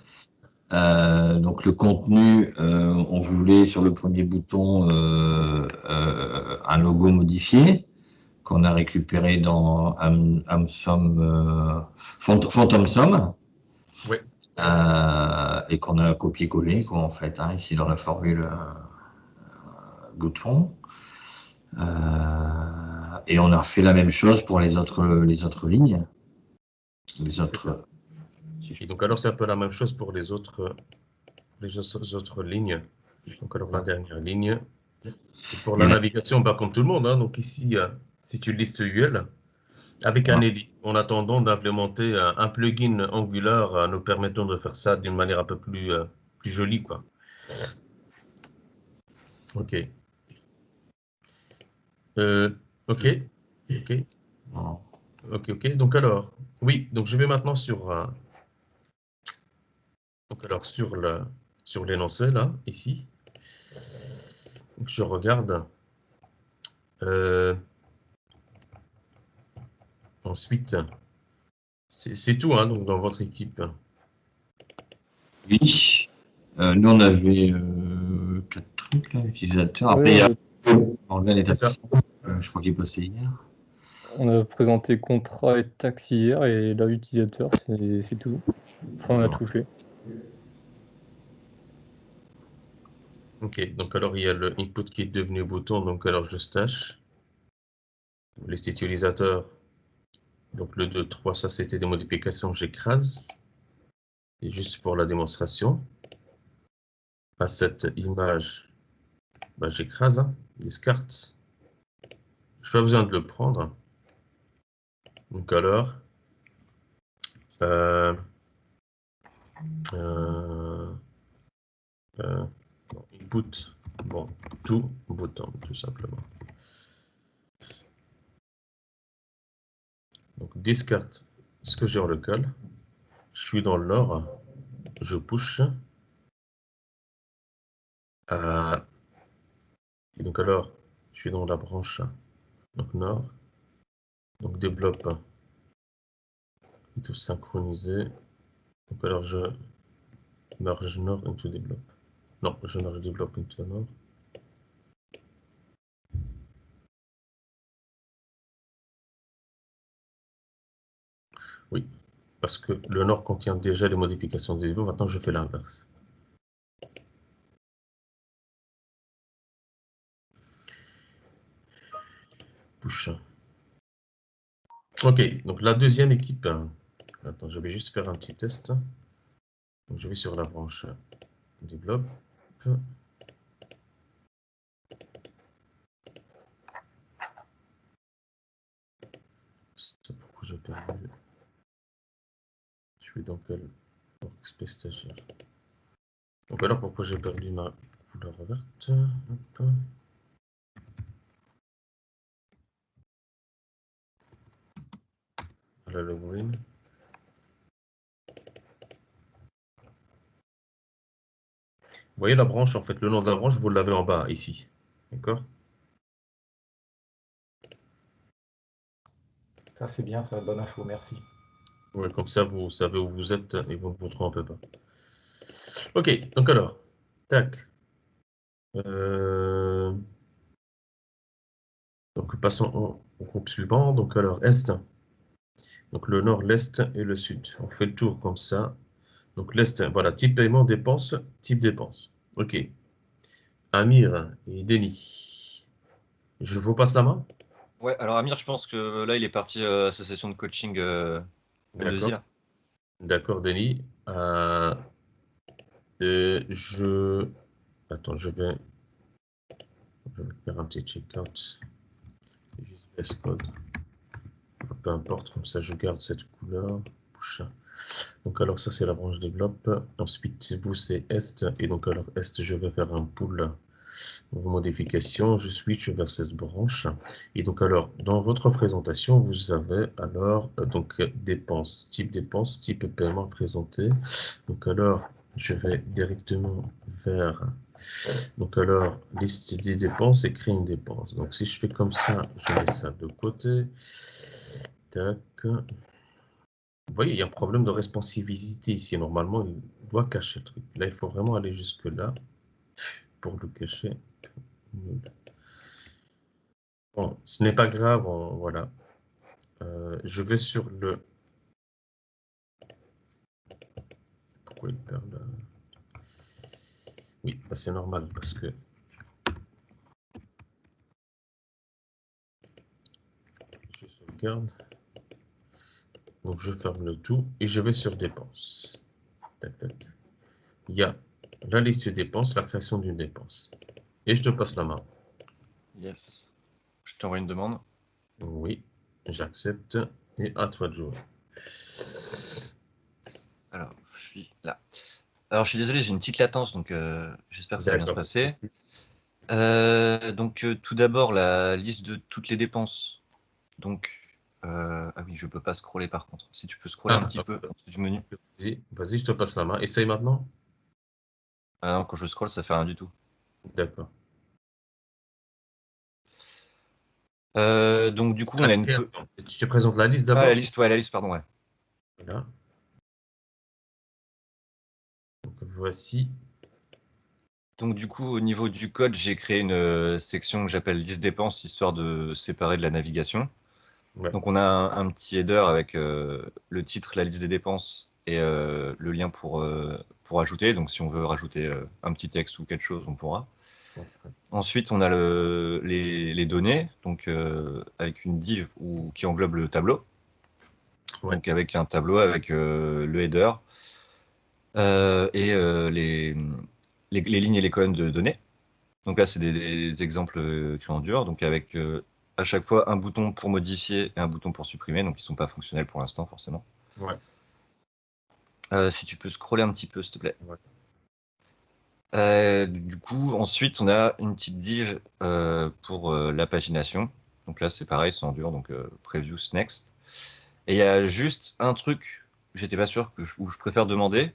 Donc le contenu, on voulait sur le premier bouton un logo modifié qu'on a récupéré dans Phantomsum Ouais. et qu'on a copié-collé en fait ici dans la formule bouton. Et on a refait la même chose pour les autres lignes. Et donc alors c'est un peu la même chose pour les autres lignes. Donc alors la dernière ligne. Et pour la navigation, bah, comme tout le monde, hein, donc ici, c'est une liste UL avec un ELI, en attendant d'implémenter un plugin Angular nous permettant de faire ça d'une manière un peu plus jolie, quoi. Ok. Ok. Ok. Ok. Donc alors, oui, donc je vais maintenant sur l'énoncé, là, ici. Donc, je regarde. Ensuite, c'est tout, hein, donc dans votre équipe. Oui. Nous, on avait 4 trucs, là, utilisateurs. Après, il y a Morgan et Taxi. Je crois qu'il est passé hier. On a présenté contrat et taxe hier et là, utilisateur, c'est tout. Enfin, on a Non. tout fait. Ok, donc alors il y a le input qui est devenu bouton, donc alors je stash. Liste utilisateur, donc le 2, 3, ça c'était des modifications, j'écrase. Et juste pour la démonstration, à cette image, bah, j'écrase, hein, discard. Je n'ai pas besoin de le prendre. Donc alors, euh, input, bon, tout bouton, tout simplement. Donc discard, ce que j'ai en local, je suis dans le nord, je push. Et donc alors, je suis dans la branche donc nord, donc développe, et tout synchronisé. Donc alors je merge nord into développe. Non, je merge développe into nord. Oui, parce que le nord contient déjà les modifications des développes. Maintenant, je fais l'inverse. Push. Ok, donc la deuxième équipe. Attends, je vais juste faire un petit test. Donc, je vais sur la branche développe. C'est pourquoi j'ai perdu. Je suis dans quel workspace stagiaire. Donc alors pourquoi j'ai perdu ma couleur verte. Hop. Voilà le green. Vous voyez la branche, en fait, le nom de la branche, vous l'avez en bas, ici. D'accord? Ça, c'est bien, ça, bonne info, merci. Ouais, comme ça, vous savez où vous êtes et vous ne vous trompez pas. Ok, donc alors, tac. Donc passons au groupe suivant. Donc alors, Est. Donc le nord, l'Est et le sud. On fait le tour comme ça. Donc l'Est, voilà, type paiement, dépense, type dépense. Ok. Amir et Denis. Je vous passe la main? Ouais, alors Amir, je pense que là, il est parti à sa session de coaching au D'accord. là. D'accord, Denis. Attends, je vais faire un petit check-out. Juste code. Peu importe, comme ça je garde cette couleur. Push. Donc alors ça c'est la branche développe. Ensuite vous c'est Est. Et donc alors Est je vais faire un pull modification. Je switch vers cette branche. Et donc alors dans votre présentation vous avez alors donc dépenses, type paiement présenté. Donc alors je vais directement vers donc alors liste des dépenses et créer une dépense. Donc si je fais comme ça, je mets ça de côté. Tac. Vous voyez, il y a un problème de responsivité ici. Normalement, il doit cacher le truc. Là, il faut vraiment aller jusque là pour le cacher. Bon, ce n'est pas grave. Voilà. Je vais sur le... Pourquoi il perd là? Oui, bah, c'est normal parce que... Je sauvegarde. Donc, je ferme le tout et je vais sur dépenses. Tac, tac. Il y a la liste dépenses, la création d'une dépense. Et je te passe la main. Yes. Je t'envoie une demande. Oui, j'accepte. Et à toi de jouer. Alors, je suis là. Alors, je suis désolé, j'ai une petite latence, donc j'espère que ça va bien se passer. Donc, tout d'abord, la liste de toutes les dépenses. Donc, ah oui, je peux pas scroller par contre. Si tu peux scroller un petit peu du menu. Vas-y, je te passe la main. Essaye maintenant. Ah non, quand je scrolle, ça fait rien du tout. D'accord. Donc, du coup, on a une... Je te présente la liste d'abord. Ah, la liste, ouais, la liste, pardon, ouais. Voilà. Donc, voici. Donc, du coup, au niveau du code, j'ai créé une section que j'appelle liste dépenses, histoire de séparer de la navigation. Ouais. Donc, on a un petit header avec le titre, la liste des dépenses, et le lien pour ajouter. Donc, si on veut rajouter un petit texte ou quelque chose, on pourra. Ensuite, on a les données, donc avec une div qui englobe le tableau. Ouais. Donc, avec un tableau avec le header et les lignes et les colonnes de données. Donc là, c'est des exemples créés en dur, donc avec à chaque fois un bouton pour modifier et un bouton pour supprimer, donc ils ne sont pas fonctionnels pour l'instant, forcément. Ouais. Si tu peux scroller un petit peu, s'il te plaît. Ouais. Du coup, ensuite, on a une petite div pour la pagination. Donc là, c'est pareil, c'est en dur, donc Previews Next. Et il y a juste un truc, j'étais pas sûr, où je préfère demander,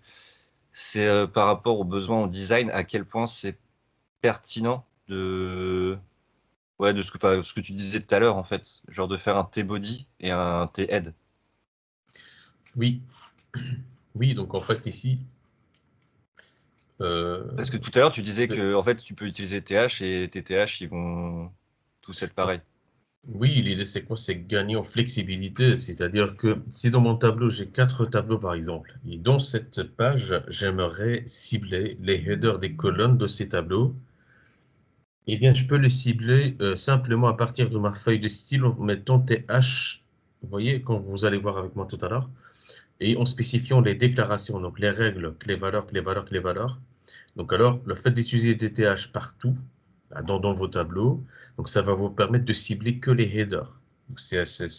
c'est par rapport aux besoins au design, à quel point c'est pertinent de ce que tu disais tout à l'heure, en fait, genre de faire un T-body et un T-head. Oui. Oui, donc en fait, ici. Parce que tout à l'heure, tu disais c'est- que en fait, tu peux utiliser TH et tes TH, ils vont tous être pareils. Oui, l'idée c'est quoi? C'est gagner en flexibilité. C'est-à-dire que si dans mon tableau, j'ai 4 tableaux par exemple, et dans cette page, j'aimerais cibler les headers des colonnes de ces tableaux, eh bien, je peux les cibler simplement à partir de ma feuille de style en mettant TH, vous voyez, quand vous allez voir avec moi tout à l'heure, et en spécifiant les déclarations, donc les règles, clés valeurs, clés valeurs, clés valeurs. Donc alors, le fait d'utiliser des TH partout, dans vos tableaux, donc ça va vous permettre de cibler que les headers. Donc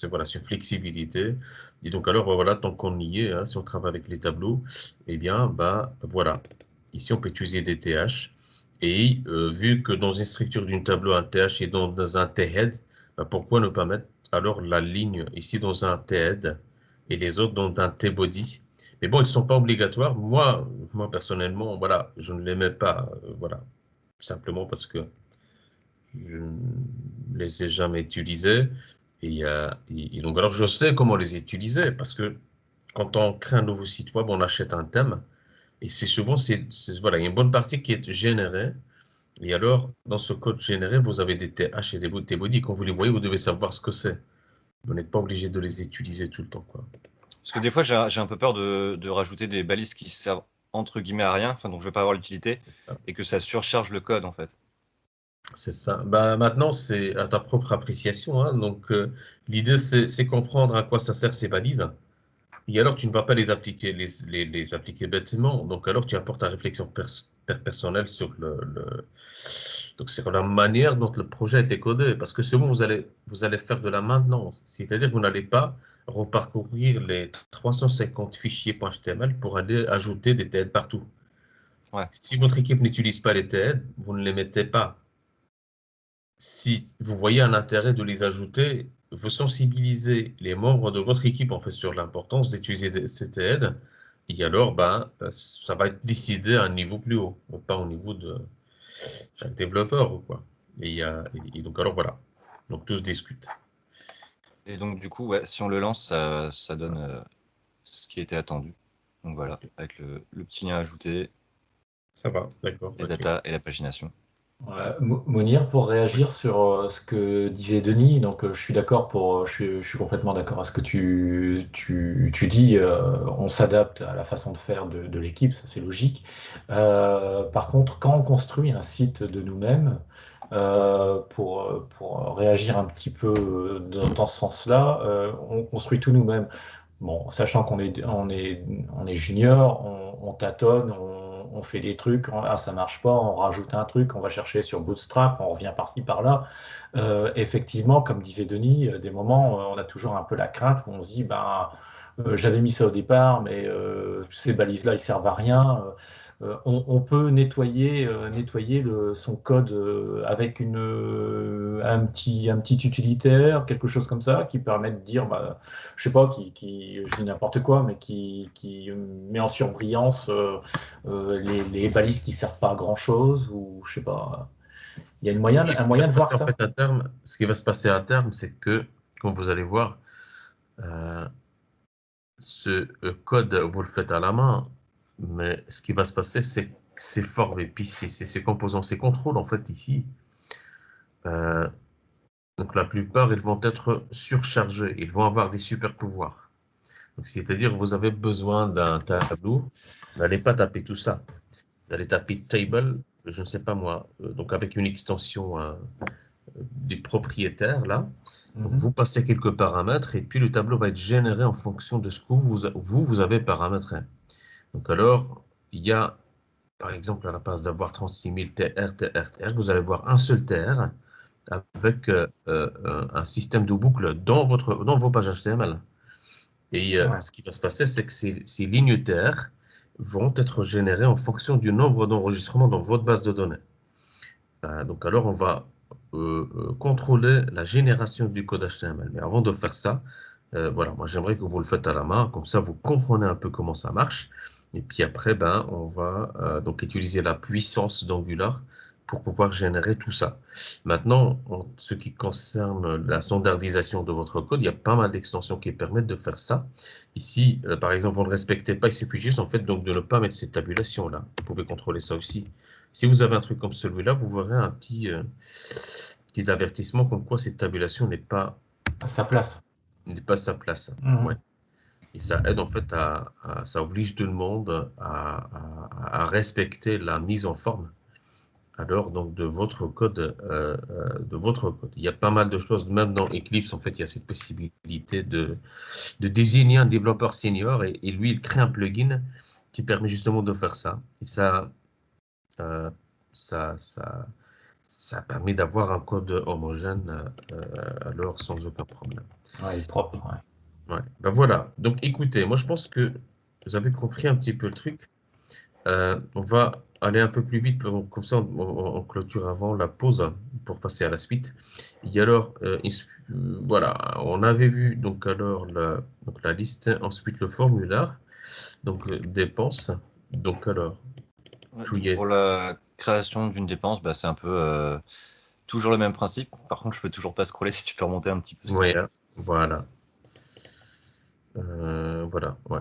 voilà, c'est une flexibilité. Et donc alors, voilà, tant qu'on y est, hein, si on travaille avec les tableaux, eh bien, bah, voilà. Ici, on peut utiliser des TH. Et vu que dans une structure d'un tableau, un TH est dans un T-head, bah, pourquoi ne pas mettre alors la ligne ici dans un T-head et les autres dans un T-body? Mais bon, ils ne sont pas obligatoires. Moi personnellement, voilà, je ne les mets pas, voilà, simplement parce que je ne les ai jamais utilisés. Et donc, alors, je sais comment les utiliser parce que quand on crée un nouveau site web, on achète un thème et c'est souvent, voilà, il y a une bonne partie qui est générée. Et alors, dans ce code généré, vous avez des TH et des T-body. Quand vous les voyez, vous devez savoir ce que c'est. Vous n'êtes pas obligé de les utiliser tout le temps, quoi. Parce que des fois, j'ai un peu peur de rajouter des balises qui servent entre guillemets à rien, enfin, donc je ne vais pas avoir l'utilité, et que ça surcharge le code, en fait. C'est ça. Bah, maintenant, c'est à ta propre appréciation, hein. Donc, l'idée, c'est comprendre à quoi ça sert ces balises. Et alors, tu ne vas pas les appliquer, les appliquer bêtement. Donc, alors, tu apportes ta réflexion personnelle sur donc, sur la manière dont le projet a été codé. Parce que souvent, vous allez faire de la maintenance. C'est-à-dire que vous n'allez pas reparcourir les 350 fichiers .html pour aller ajouter des TLD partout. Ouais. Si votre équipe n'utilise pas les TLD, vous ne les mettez pas. Si vous voyez un intérêt de les ajouter, vous sensibilisez les membres de votre équipe en fait sur l'importance d'utiliser ces TLD. Et alors, ben, ça va être décidé à un niveau plus haut, pas au niveau de chaque développeur ou quoi. Et donc alors voilà. Donc tout se discute. Et donc, du coup, ouais, si on le lance, ça donne ce qui était attendu. Donc voilà, avec le petit lien ajouté, Ça va, d'accord. les Ok. data et la pagination. Mounir, pour réagir sur ce que disait Denis, donc je suis d'accord je suis complètement d'accord à ce que tu dis. On s'adapte à la façon de faire de l'équipe, ça c'est logique. Par contre, quand on construit un site de nous-mêmes, pour réagir un petit peu dans ce sens-là, on construit tout nous-mêmes. Bon, sachant on est junior, on tâtonne, on fait des trucs, ça marche pas, on rajoute un truc, on va chercher sur Bootstrap, on revient par-ci par-là. Effectivement, comme disait Denis, des moments, on a toujours un peu la crainte où on se dit, ben, j'avais mis ça au départ, mais ces balises-là, ils servent à rien. On peut nettoyer son code avec un petit utilitaire, quelque chose comme ça, qui permet de dire, bah, je sais pas, je dis n'importe quoi, mais qui met en surbrillance les balises qui servent pas à grand-chose, ou je sais pas. Il y a Oui, un ce qui va moyen se de voir passer en ça. fait à terme, ce qui va se passer à terme, c'est que, comme vous allez voir, euh, ce code, vous le faites à la main, mais ce qui va se passer, c'est que ces formes et puis ces composants, ces contrôles, en fait, ici, euh, donc la plupart, ils vont être surchargés, ils vont avoir des super pouvoirs. C'est-à-dire que vous avez besoin d'un tableau, vous n'allez pas taper tout ça. Vous allez taper table, je ne sais pas moi, donc avec une extension des propriétaires là. Donc vous passez quelques paramètres et puis le tableau va être généré en fonction de ce que vous avez paramétré. Donc alors, il y a, par exemple, à la place d'avoir 36 000 TR, TR, TR, vous allez voir un seul TR avec un système de boucle dans vos pages HTML. Et ce qui va se passer, c'est que ces lignes TR vont être générées en fonction du nombre d'enregistrements dans votre base de données. Donc alors, on va contrôler la génération du code HTML. Mais avant de faire ça, voilà, moi j'aimerais que vous le faites à la main, comme ça vous comprenez un peu comment ça marche. Et puis après, ben, on va donc utiliser la puissance d'Angular pour pouvoir générer tout ça. Maintenant, en ce qui concerne la standardisation de votre code, il y a pas mal d'extensions qui permettent de faire ça. Ici, par exemple, vous ne respectez pas, il suffit juste en fait donc de ne pas mettre ces tabulations là. Vous pouvez contrôler ça aussi. Si vous avez un truc comme celui-là, vous verrez un petit avertissement comme quoi cette tabulation n'est pas à sa place. N'est pas sa place. Ouais. Et ça aide en fait ça oblige tout le monde à respecter la mise en forme alors donc de votre code, Il y a pas mal de choses, même dans Eclipse en fait, il y a cette possibilité de désigner un développeur senior et lui il crée un plugin qui permet justement de faire ça. Et ça permet d'avoir un code homogène alors sans aucun problème. Ouais, propre. Ouais. Ouais. Ben voilà. Donc écoutez, moi je pense que vous avez compris un petit peu le truc. On va aller un peu plus vite, comme ça on clôture avant la pause pour passer à la suite. Et alors, voilà, on avait vu donc alors la liste, ensuite le formulaire, donc dépenses. Donc alors, pour la création d'une dépense, bah, c'est un peu toujours le même principe. Par contre, je peux toujours pas scroller si tu peux remonter un petit peu. Oui, voilà. Voilà, ouais.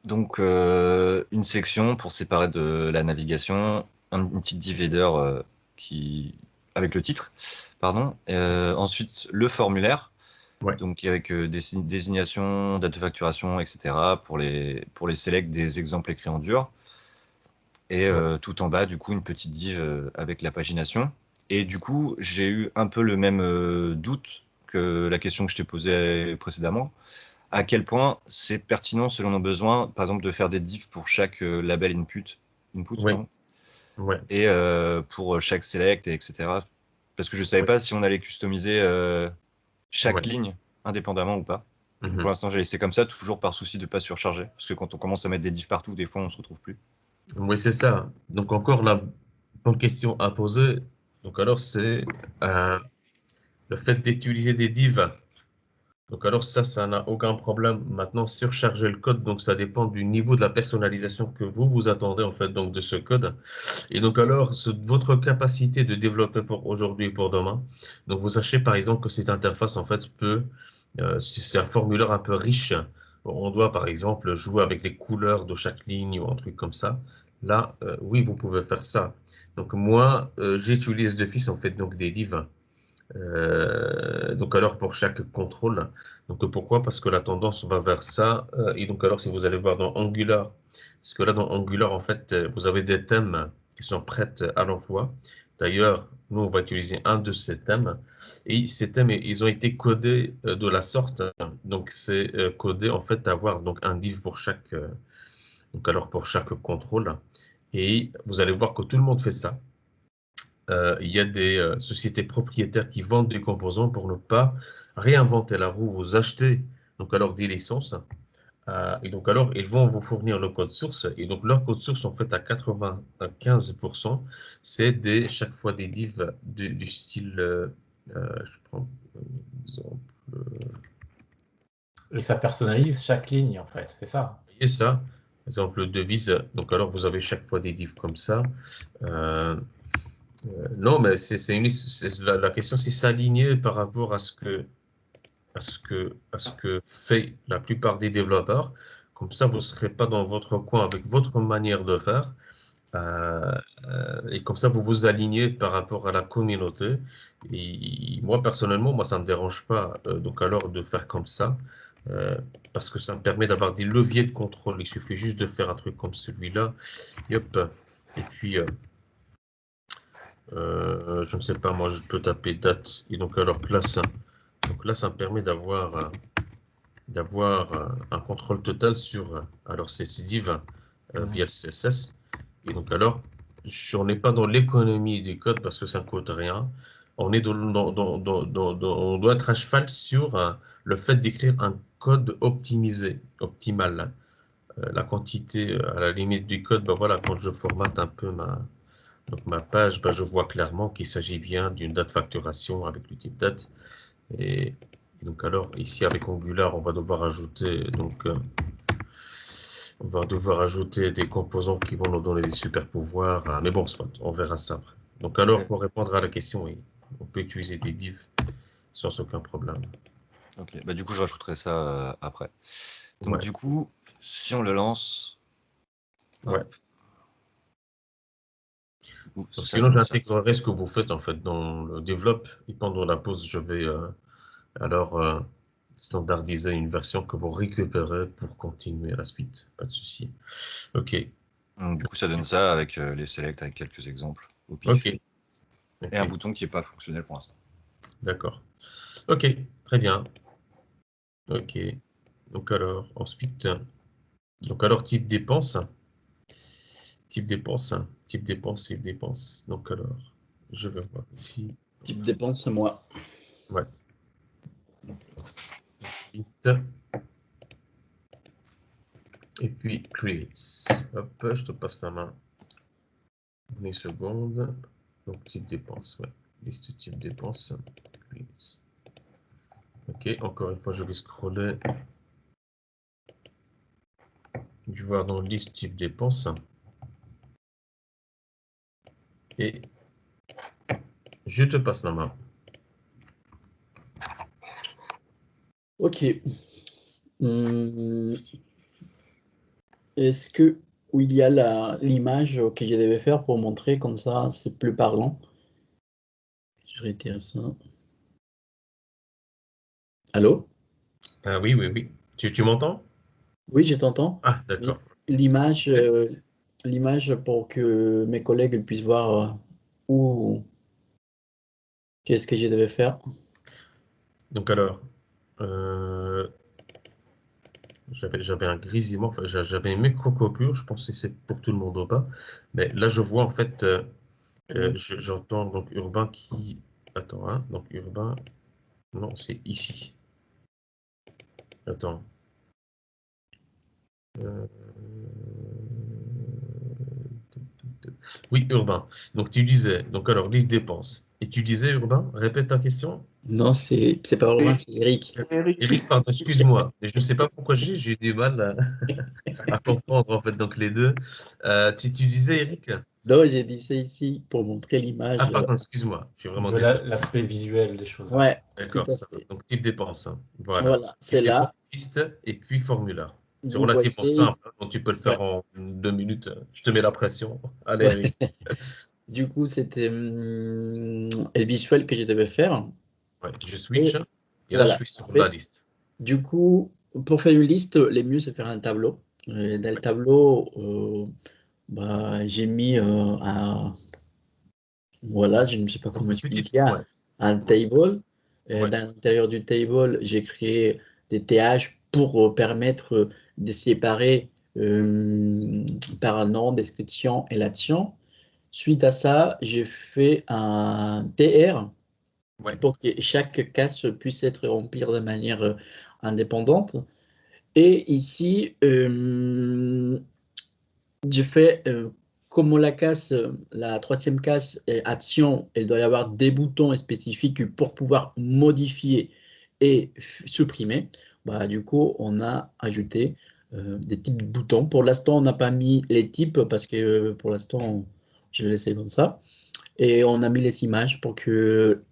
Donc, une section pour séparer de la navigation, une petite divider avec le titre, pardon. Ensuite, le formulaire, donc avec désignation, date de facturation, etc. pour les selects des exemples écrits en dur. Et tout en bas, du coup, une petite div avec la pagination. Et du coup, j'ai eu un peu le même doute que la question que je t'ai posée précédemment. À quel point c'est pertinent selon nos besoins, par exemple, de faire des diffs pour chaque label input Oui. Ouais. Et pour chaque select, etc. Parce que je ne savais pas si on allait customiser chaque ligne indépendamment ou pas. Donc, pour l'instant, j'ai laissé comme ça, toujours par souci de ne pas surcharger. Parce que quand on commence à mettre des diffs partout, des fois, on ne se retrouve plus. Oui, c'est ça. Donc encore la bonne question à poser. Donc alors, c'est le fait d'utiliser des divs. Donc alors ça n'a aucun problème. Maintenant, surcharger le code, donc ça dépend du niveau de la personnalisation que vous attendez en fait donc de ce code. Et donc alors, votre capacité de développer pour aujourd'hui et pour demain. Donc vous sachez par exemple que cette interface en fait peut, c'est un formulaire un peu riche. On doit par exemple jouer avec les couleurs de chaque ligne ou un truc comme ça. Là, oui, vous pouvez faire ça. Donc moi, j'utilise d'office en fait donc des divs. Donc alors pour chaque contrôle, donc pourquoi? Parce que la tendance va vers ça. Et donc alors si vous allez voir dans Angular, parce que là dans Angular en fait vous avez des thèmes qui sont prêts à l'emploi. D'ailleurs, nous on va utiliser un de ces thèmes et ces thèmes ils ont été codés de la sorte. Donc c'est codé en fait à avoir donc un div pour chaque donc alors pour chaque contrôle et vous allez voir que tout le monde fait ça. Il y a des sociétés propriétaires qui vendent des composants pour ne pas réinventer la roue. Vous achetez donc alors des licences et donc alors ils vont vous fournir le code source et donc leur code source en fait à 95% c'est chaque fois des divs du style je prends exemple et ça personnalise chaque ligne en fait, c'est ça. Vous voyez ça, par exemple devise, donc alors vous avez chaque fois des divs comme ça. Non, mais la question, c'est s'aligner par rapport à ce que fait la plupart des développeurs. Comme ça, vous ne serez pas dans votre coin avec votre manière de faire. Et comme ça, vous vous alignez par rapport à la communauté. Et moi, personnellement, ça ne me dérange pas donc alors de faire comme ça. parce que ça me permet d'avoir des leviers de contrôle. Il suffit juste de faire un truc comme celui-là. Hop. Et puis, je ne sais pas, moi, je peux taper date. Et donc, alors, place. Donc là, ça me permet d'avoir un contrôle total sur alors cette div via le CSS. Et donc, alors, on n'est pas dans l'économie des codes parce que ça ne coûte rien. On est on doit être à cheval sur le fait d'écrire un code optimisé, optimal. La quantité à la limite du code, ben voilà, quand je formate un peu ma page, ben je vois clairement qu'il s'agit bien d'une date facturation avec le type date. Et donc alors ici avec Angular, on va devoir ajouter des composants qui vont nous donner des super pouvoirs. Mais bon, on verra ça après. Donc alors, pour répondre à la question, oui, on peut utiliser des divs sans aucun problème. Ok, bah du coup, je rajouterai ça après. Donc Ouais. du coup, si on le lance... Ouais. Hop. Ouh, Donc, ça sinon, commence à- j'intégrerai ce que vous faites en fait dans le développe et pendant la pause, je vais alors standardiser une version que vous récupérez pour continuer la suite. Pas de souci. Ok. Donc, du coup, ça donne ça avec les selects, avec quelques exemples au pif. Ok. Et un Ok. bouton qui n'est pas fonctionnel pour l'instant. D'accord. Ok. Très bien. Ok. Donc alors, ensuite, donc alors type dépense. Type dépense. Type dépense, type dépense. Donc alors, je vais voir ici. Type dépense, c'est moi. Ouais. Liste. Et puis create. Hop, je te passe la main. Une seconde. Donc type dépense, ouais. Liste type dépense. Create. Ok, encore une fois, je vais scroller. Je vais voir dans liste type dépense. Et je te passe la main. Ok. Est-ce que où il y a l'image que je devais faire pour montrer comme ça, c'est plus parlant. Je retire ça. Allô? Ah oui, oui, oui. Tu m'entends? Oui, je t'entends. Ah, Oui. d'accord. L'image, l'image pour que mes collègues puissent voir où qu'est-ce que je devais faire. Donc alors, j'avais un grésillement, enfin, j'avais une micro-coupure, je pensais que c'est pour tout le monde ou pas. Mais là, je vois en fait, j'entends donc urbain qui. Attends, hein, donc urbain. Non, c'est ici. Attends. Euh, Oui, urbain. Donc tu disais, donc alors, liste dépenses. Et tu disais urbain, répète ta question. Non, c'est pas Romain, c'est Eric. Eric, pardon, excuse-moi. Je ne sais pas pourquoi j'ai du mal à comprendre en fait donc les deux. Tu disais Eric? Non, j'ai dit ça ici pour montrer Ah, l'image. pardon, excuse-moi. Je suis vraiment De désolé. l'aspect visuel des choses. Ouais, tout D'accord, à ça va. fait. Donc type dépense, hein. Voilà. Voilà, c'est Type dépense, là. liste et puis formulaire. C'est Vous relativement voyez. simple, hein, donc tu peux le Ouais, faire en 2 minutes. Je te mets la pression. Allez, ouais. Eric. Du coup, c'était le visuel que je devais faire. Ouais, je Et switch et là je voilà. suis sur la Après, liste. du coup, pour faire une liste, le mieux, c'est faire un tableau. Dans le tableau, bah, j'ai mis voilà, je ne sais pas Donc comment une petite. expliquer, Ouais, un ouais, table. ouais. Dans l'intérieur du table, j'ai créé des TH pour permettre de séparer par nom, description et l'action. Suite à ça, j'ai fait un TR Ouais. pour que chaque case puisse être remplie de manière indépendante. Et ici, j'ai fait, comme la case, la troisième case est action, il doit y avoir des boutons spécifiques pour pouvoir modifier et supprimer. Bah, du coup, on a ajouté des types de boutons. Pour l'instant, on n'a pas mis les types parce que pour l'instant, je vais laisser comme ça. Et on a mis les images pour que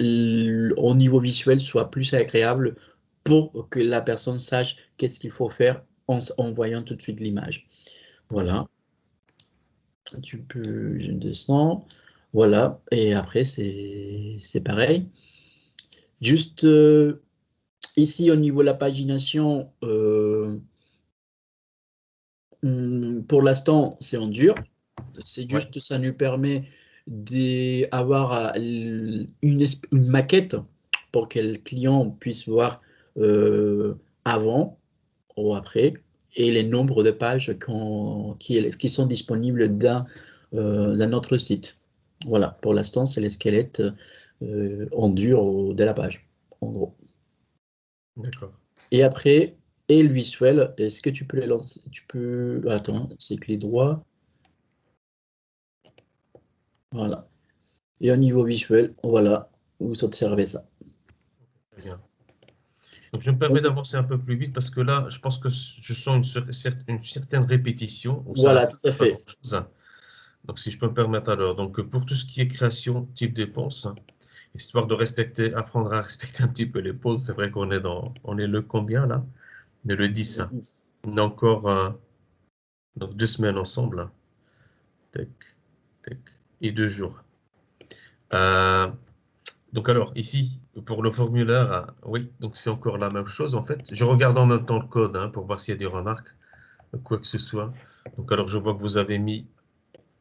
au niveau visuel soit plus agréable pour que la personne sache qu'est-ce qu'il faut faire en voyant tout de suite l'image. Voilà, tu peux, je descends, voilà, et après c'est pareil. Juste Ici, au niveau de la pagination, pour l'instant, c'est en dur. C'est juste ça nous permet d'avoir une maquette pour que le client puisse voir avant ou après et les nombres de pages qui sont disponibles dans notre site. Voilà, pour l'instant, c'est les squelettes en dur de la page, en gros. D'accord. Et après, et le visuel, est-ce que tu peux les lancer? Tu peux. Attends, c'est clé droit. Voilà. Et au niveau visuel, voilà, vous observez ça. Très bien. Donc, je me permets d'avancer un peu plus vite parce que là, je pense que je sens une certaine répétition. Ou ça Voilà, n'apporte tout à pas fait. grand-chose, hein. Donc, si je peux me permettre alors, donc pour tout ce qui est création, type dépense, hein, histoire de respecter, apprendre à respecter un petit peu les pauses, c'est vrai qu'on est on est le combien là? On est le 10. Hein. On a encore donc 2 semaines ensemble. Hein. Tac, tac, et 2 jours. Donc alors, ici, pour le formulaire, oui, donc c'est encore la même chose en fait. Je regarde en même temps le code hein, pour voir s'il y a des remarques, quoi que ce soit. Donc alors, je vois que vous avez mis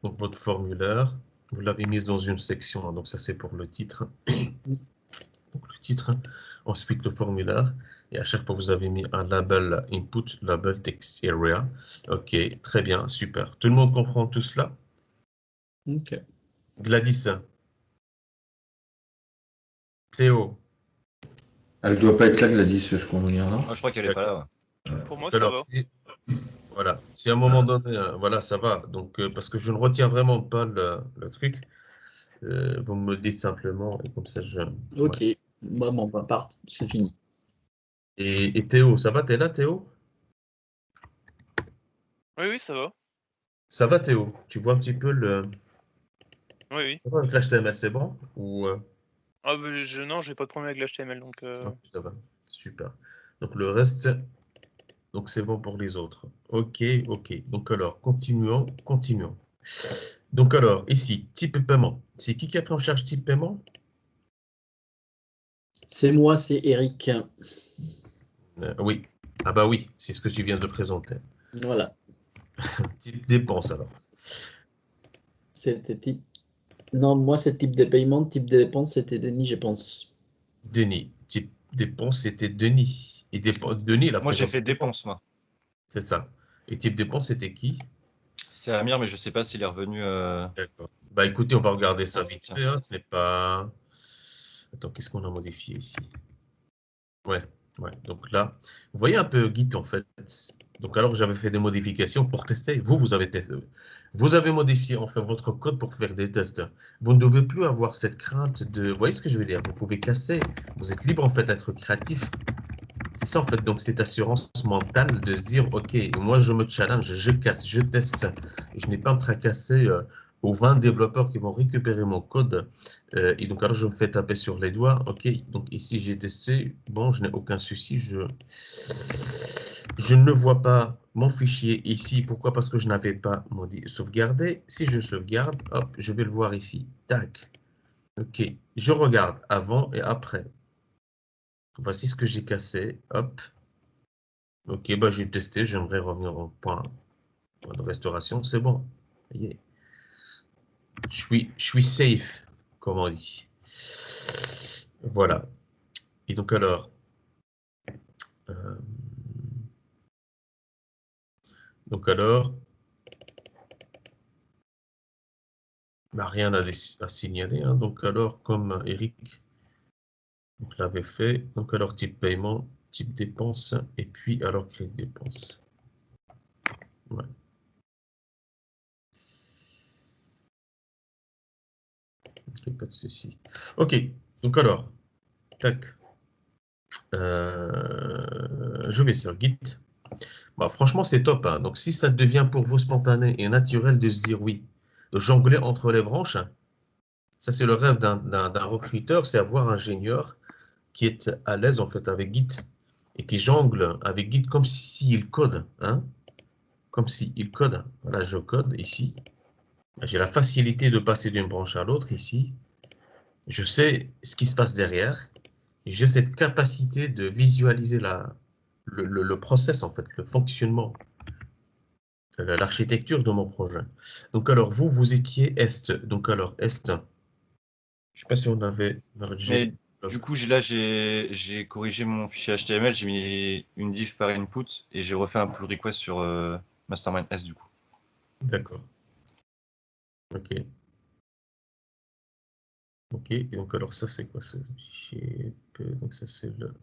donc, votre formulaire, vous l'avez mis dans une section, hein, donc ça c'est pour le titre. Donc le titre, ensuite le formulaire, et à chaque fois vous avez mis un label input, label text area. Ok, très bien, super. Tout le monde comprend tout cela? Ok. Gladys, Théo. Elle doit pas être là, Gladys, je conviens, non? Ah, je crois qu'elle est pas là. Ouais. Pour moi, ça Alors, va. voilà, si à un moment donné, voilà, ça va. Donc, parce que je ne retiens vraiment pas le truc, vous me le dites simplement, et comme ça, Ok. ouais. Bah, bon, bah, part, c'est fini. Et Théo, ça va? T'es là, Théo? Oui, oui, ça va. Ça va, Théo? Tu vois un petit peu le. Oui, oui. Ça va avec l'HTML, c'est bon? Ou, Ah, bah, non, j'ai pas de problème avec l'HTML, donc... ok, ça va, super. Donc, le reste, donc c'est bon pour les autres. Ok, ok. Donc, alors, continuons, continuons. Donc, alors, ici, type paiement. C'est qui a pris en charge type paiement? C'est moi, c'est Eric. Oui. Ah bah oui, c'est ce que tu viens de présenter. Voilà. Type dépense alors. C'était type. Non, moi, c'est type de paiement. Type de dépense, c'était Denis, je pense. Denis. Type dépense, c'était Denis. Et Denis, il a Moi, j'ai présenté fait dépense, moi. C'est ça. Et type dépense, c'était qui? C'est Amir, mais je sais pas s'il est revenu. D'accord. Bah écoutez, on va regarder ça Ah, vite tiens. fait. Hein, ce n'est pas. Attends, qu'est-ce qu'on a modifié ici? Ouais, ouais. Donc là, vous voyez un peu Git en fait. Donc alors j'avais fait des modifications pour tester. Vous avez testé. Vous avez modifié en fait votre code pour faire des tests. Vous ne devez plus avoir cette crainte de. Vous voyez ce que je veux dire? Vous pouvez casser. Vous êtes libre en fait d'être créatif. C'est ça en fait. Donc cette assurance mentale de se dire, ok, moi je me challenge, je casse, je teste. Je n'ai pas à me tracasser aux 20 développeurs qui vont récupérer mon code. Et donc alors je me fais taper sur les doigts. Ok, donc ici j'ai testé. Bon, je n'ai aucun souci. Je ne vois pas mon fichier ici. Pourquoi? Parce que je n'avais pas sauvegardé. Si je sauvegarde, hop, je vais le voir ici. Tac. Ok, je regarde avant et après. Voici ce que j'ai cassé. Hop. Ok, bah j'ai testé. J'aimerais revenir au point de restauration. C'est bon. Ça y est. Je suis safe, comme on dit. Voilà. Et donc alors, euh, bah, rien à signaler. Hein. Donc alors, comme Eric l'avait fait, donc alors type paiement, type dépense, et puis alors créer dépense. Ouais. Ok, pas de souci. Ok, donc alors, tac. Je vais sur Git. Bah, franchement, c'est top. Hein. Donc, si ça devient pour vous spontané et naturel de se dire oui, de jongler entre les branches, ça, c'est le rêve d'un recruteur, c'est avoir un ingénieur qui est à l'aise en fait avec Git et qui jongle avec Git comme s'il code. Hein. Comme s'il code. Voilà, je code ici. J'ai la facilité de passer d'une branche à l'autre ici. Je sais ce qui se passe derrière. j'ai cette capacité de visualiser le process, en fait, le fonctionnement, l'architecture de mon projet. Donc alors, vous étiez Est. Donc alors, Est, je ne sais pas si on avait mergé. Mais du coup, j'ai corrigé mon fichier HTML, j'ai mis une div par input et j'ai refait un pull request sur Mastermind S du coup. D'accord. Ok. Ok, et donc alors ça c'est quoi ce fichier? Donc ça c'est le...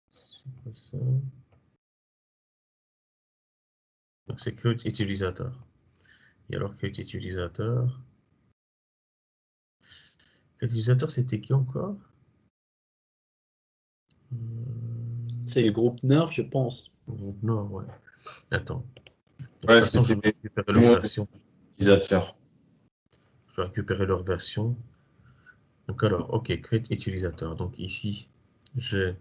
C'est quoi ça? Donc c'est code utilisateur. Et alors code utilisateur... Code utilisateur c'était qui encore? C'est le groupe Nord, je pense. Non, ouais. Attends. De toute Ouais, façon, je vais c'était récupérer leur version. utilisateur. Je vais récupérer leur version. Donc alors, ok, create utilisateur. Donc ici, j'ai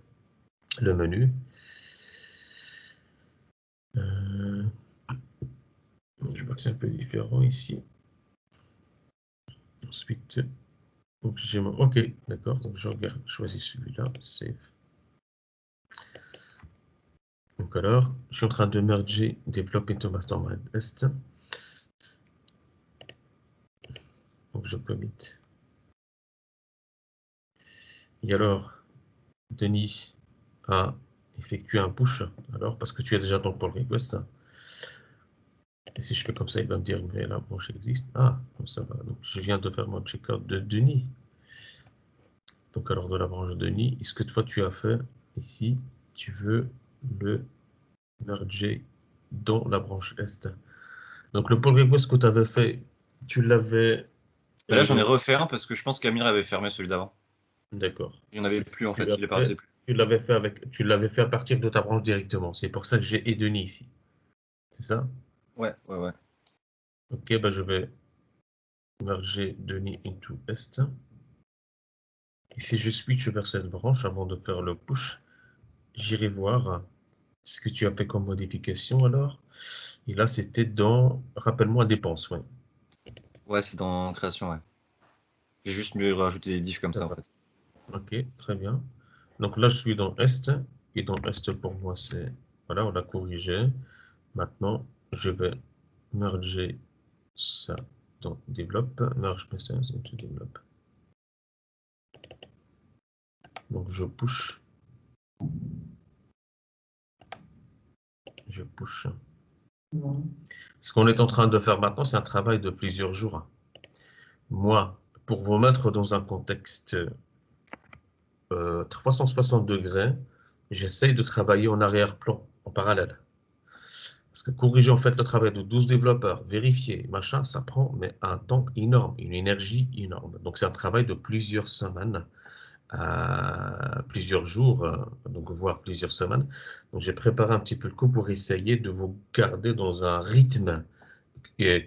le menu. Je vois que c'est un peu différent ici. Ensuite, donc j'ai mon... Ok, d'accord. Donc je regarde, je choisis celui-là. Save. Donc alors, je suis en train de merger Develop into Mastermind Est. Donc je commit. Et alors, Denis a effectué un push. Alors, parce que tu as déjà ton pull request. Et si je fais comme ça, il va me dire, mais la branche existe. Ah, ça va. Donc je viens de faire mon checkout de Denis. Donc alors de la branche Denis, est-ce que toi tu as fait ici, tu veux le merger dans la branche Est. Donc le pull request que tu avais fait, tu l'avais... Mais là, j'en ai refait un parce que je pense qu'Amir avait fermé celui d'avant. D'accord. Il n'y en avait Est-ce plus que en tu fait, l'as il est fait, parti plus. tu l'avais fait à partir de ta branche directement. C'est pour ça que j'ai et Denis ici. C'est ça? Ouais. Ok, bah je vais merger Denis into Est. Et si je switch vers cette branche avant de faire le push, j'irai voir ce que tu as fait comme modification alors. Et là, c'était dans, rappelle-moi, dépenses, ouais. Ouais, c'est dans création, ouais. J'ai juste mieux rajouter des diffs comme ça en fait. Ok, très bien. Donc là, je suis dans Est. Et dans Est, pour moi, c'est... Voilà, on l'a corrigé. Maintenant, je vais merger ça dans Develop. Merge Masters into Develop. Donc, je push. Je push. Ce qu'on est en train de faire maintenant, c'est un travail de plusieurs jours. Moi, pour vous mettre dans un contexte 360 degrés, j'essaye de travailler en arrière-plan, en parallèle. Parce que corriger en fait le travail de 12 développeurs, vérifier, machin, ça prend mais un temps énorme, une énergie énorme. Donc c'est un travail de plusieurs semaines, plusieurs jours, donc voire plusieurs semaines. Donc j'ai préparé un petit peu le coup pour essayer de vous garder dans un rythme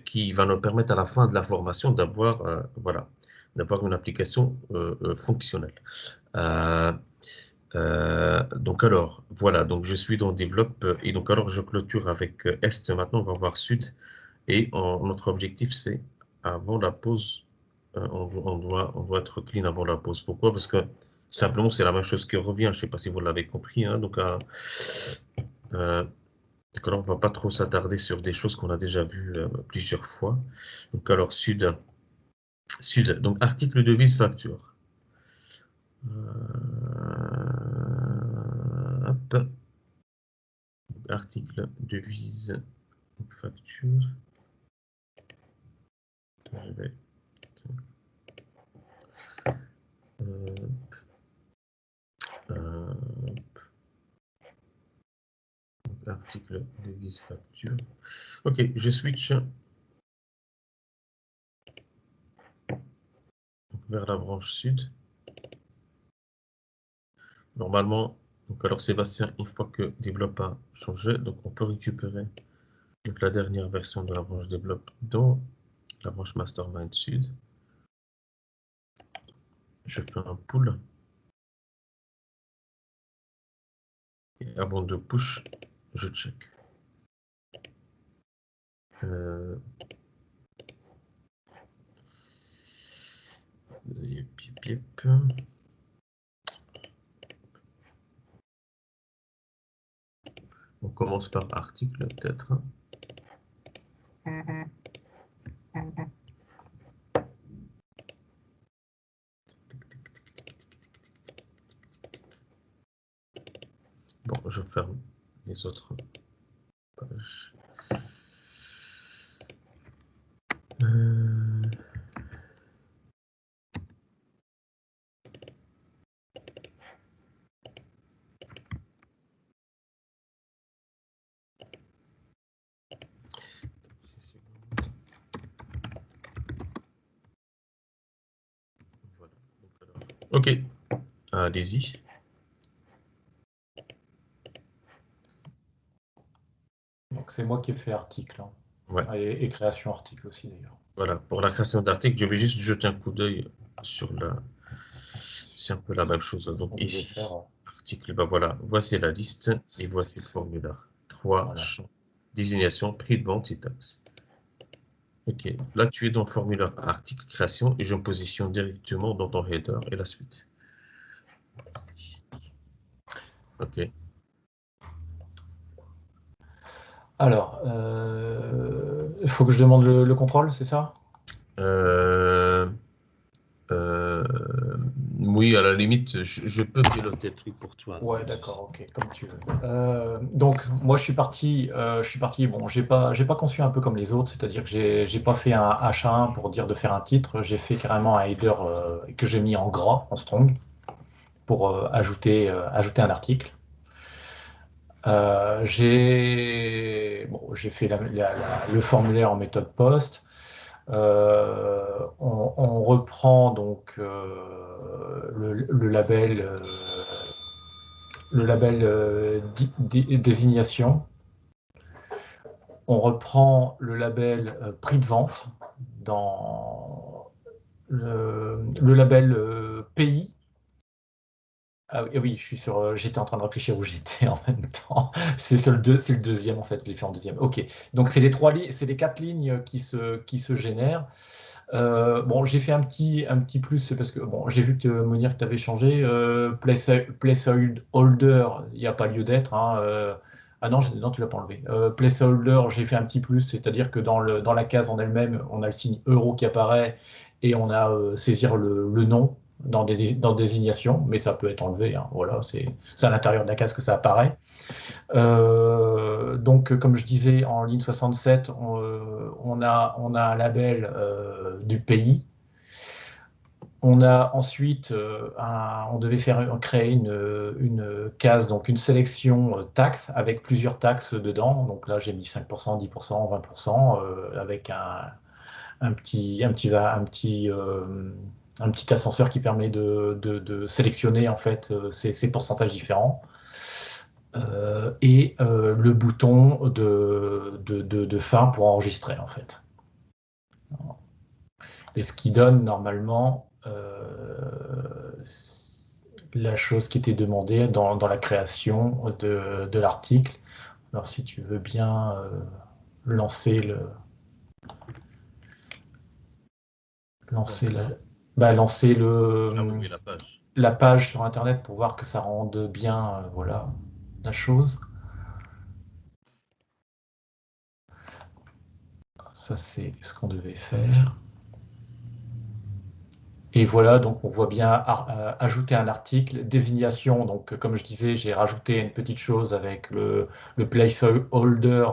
qui va nous permettre à la fin de la formation d'avoir voilà, d'avoir une application fonctionnelle. Euh, donc alors, voilà, donc je suis dans Develop et donc alors je clôture avec Est. Maintenant, on va voir Sud et notre objectif c'est avant la pause, on doit être clean avant la pause. Pourquoi? Parce que simplement c'est la même chose qui revient. Je ne sais pas si vous l'avez compris. Hein, donc alors on va pas trop s'attarder sur des choses qu'on a déjà vues plusieurs fois. Donc alors Sud, donc article de vise facture. Hop. Article devise facture. Je vais article devise facture. Ok, je switch vers la branche sud. Normalement, donc alors Sébastien, une fois que Develop a changé, donc on peut récupérer donc, la dernière version de la branche Develop dans la branche Mastermind Sud. Je fais un pull. Et avant de push, je check. Yep. commence par article, peut-être. Bon, je ferme les autres pages. Voilà. Ok, allez-y. Donc c'est moi qui ai fait article. Hein. Ouais. Et création article aussi d'ailleurs. Voilà, pour la création d'articles, je vais juste jeter un coup d'œil sur la... C'est un peu la même chose. Donc ici, article, ben voilà, voici la liste et voici le formulaire. 3 Voilà. champs. Désignation, prix de vente et taxes. Ok, là tu es dans le formulaire article création et je me positionne directement dans ton header et la suite. Ok. Alors, il faut que je demande le contrôle, c'est ça? Oui, à la limite, je peux piloter le truc pour toi. Ouais, d'accord, ok, comme tu veux. Donc, moi, je suis parti. Bon, j'ai pas conçu un peu comme les autres, c'est-à-dire que j'ai pas fait un H1 pour dire de faire un titre. J'ai fait carrément un header que j'ai mis en gras, en strong, pour ajouter un article. J'ai fait le formulaire en méthode POST. On reprend donc le label désignation. On reprend le label prix de vente dans le label pays. Ah oui, je suis sur. J'étais en train de réfléchir où j'étais en même temps. C'est le deuxième en fait, je l'ai fait en deuxième. Ok. Donc c'est les 4 lignes qui se génèrent. Bon, j'ai fait un petit plus, c'est parce que bon, j'ai vu que Monir, tu avais changé. Placeholder, il n'y a pas lieu d'être. Hein, ah non, non, tu l'as pas enlevé. Placeholder, j'ai fait un petit plus, c'est-à-dire que dans la case en elle-même, on a le signe euro qui apparaît et on a saisir le nom dans désignation, mais ça peut être enlevé. Hein, voilà, c'est à l'intérieur de la case que ça apparaît. Donc, comme je disais, en ligne 67, on a un label du pays. On a ensuite, on devait créer une case, donc une sélection taxes avec plusieurs taxes dedans. Donc là, j'ai mis 5%, 10%, 20% avec un petit ascenseur qui permet de sélectionner en fait ces pourcentages différents. Et le bouton de fin pour enregistrer en fait. Et ce qui donne normalement la chose qui était demandée dans la création de l'article. Alors si tu veux bien lancer la page sur internet pour voir que ça rende bien voilà la chose. Ça c'est ce qu'on devait faire. Et voilà, donc on voit bien ajouter un article, désignation, donc comme je disais, j'ai rajouté une petite chose avec le placeholder,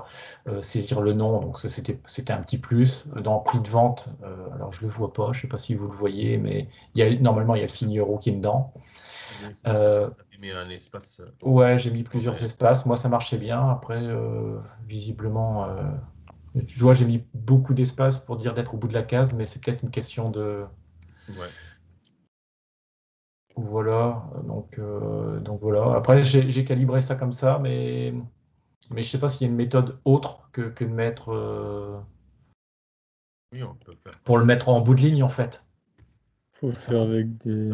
saisir le nom, donc ça c'était un petit plus. Dans prix de vente, alors je le vois pas, je sais pas si vous le voyez, mais normalement il y a le signe euro qui est dedans. Mis un espace. Ouais, j'ai mis plusieurs espaces, moi ça marchait bien, après visiblement, tu vois, j'ai mis beaucoup d'espace pour dire d'être au bout de la case, mais c'est peut-être une question de... Ouais. Voilà, donc voilà. Après, j'ai calibré ça comme ça, mais je sais pas s'il y a une méthode autre que de mettre Oui, on peut faire pour le mettre en bout de ligne en fait. Faut faire avec des.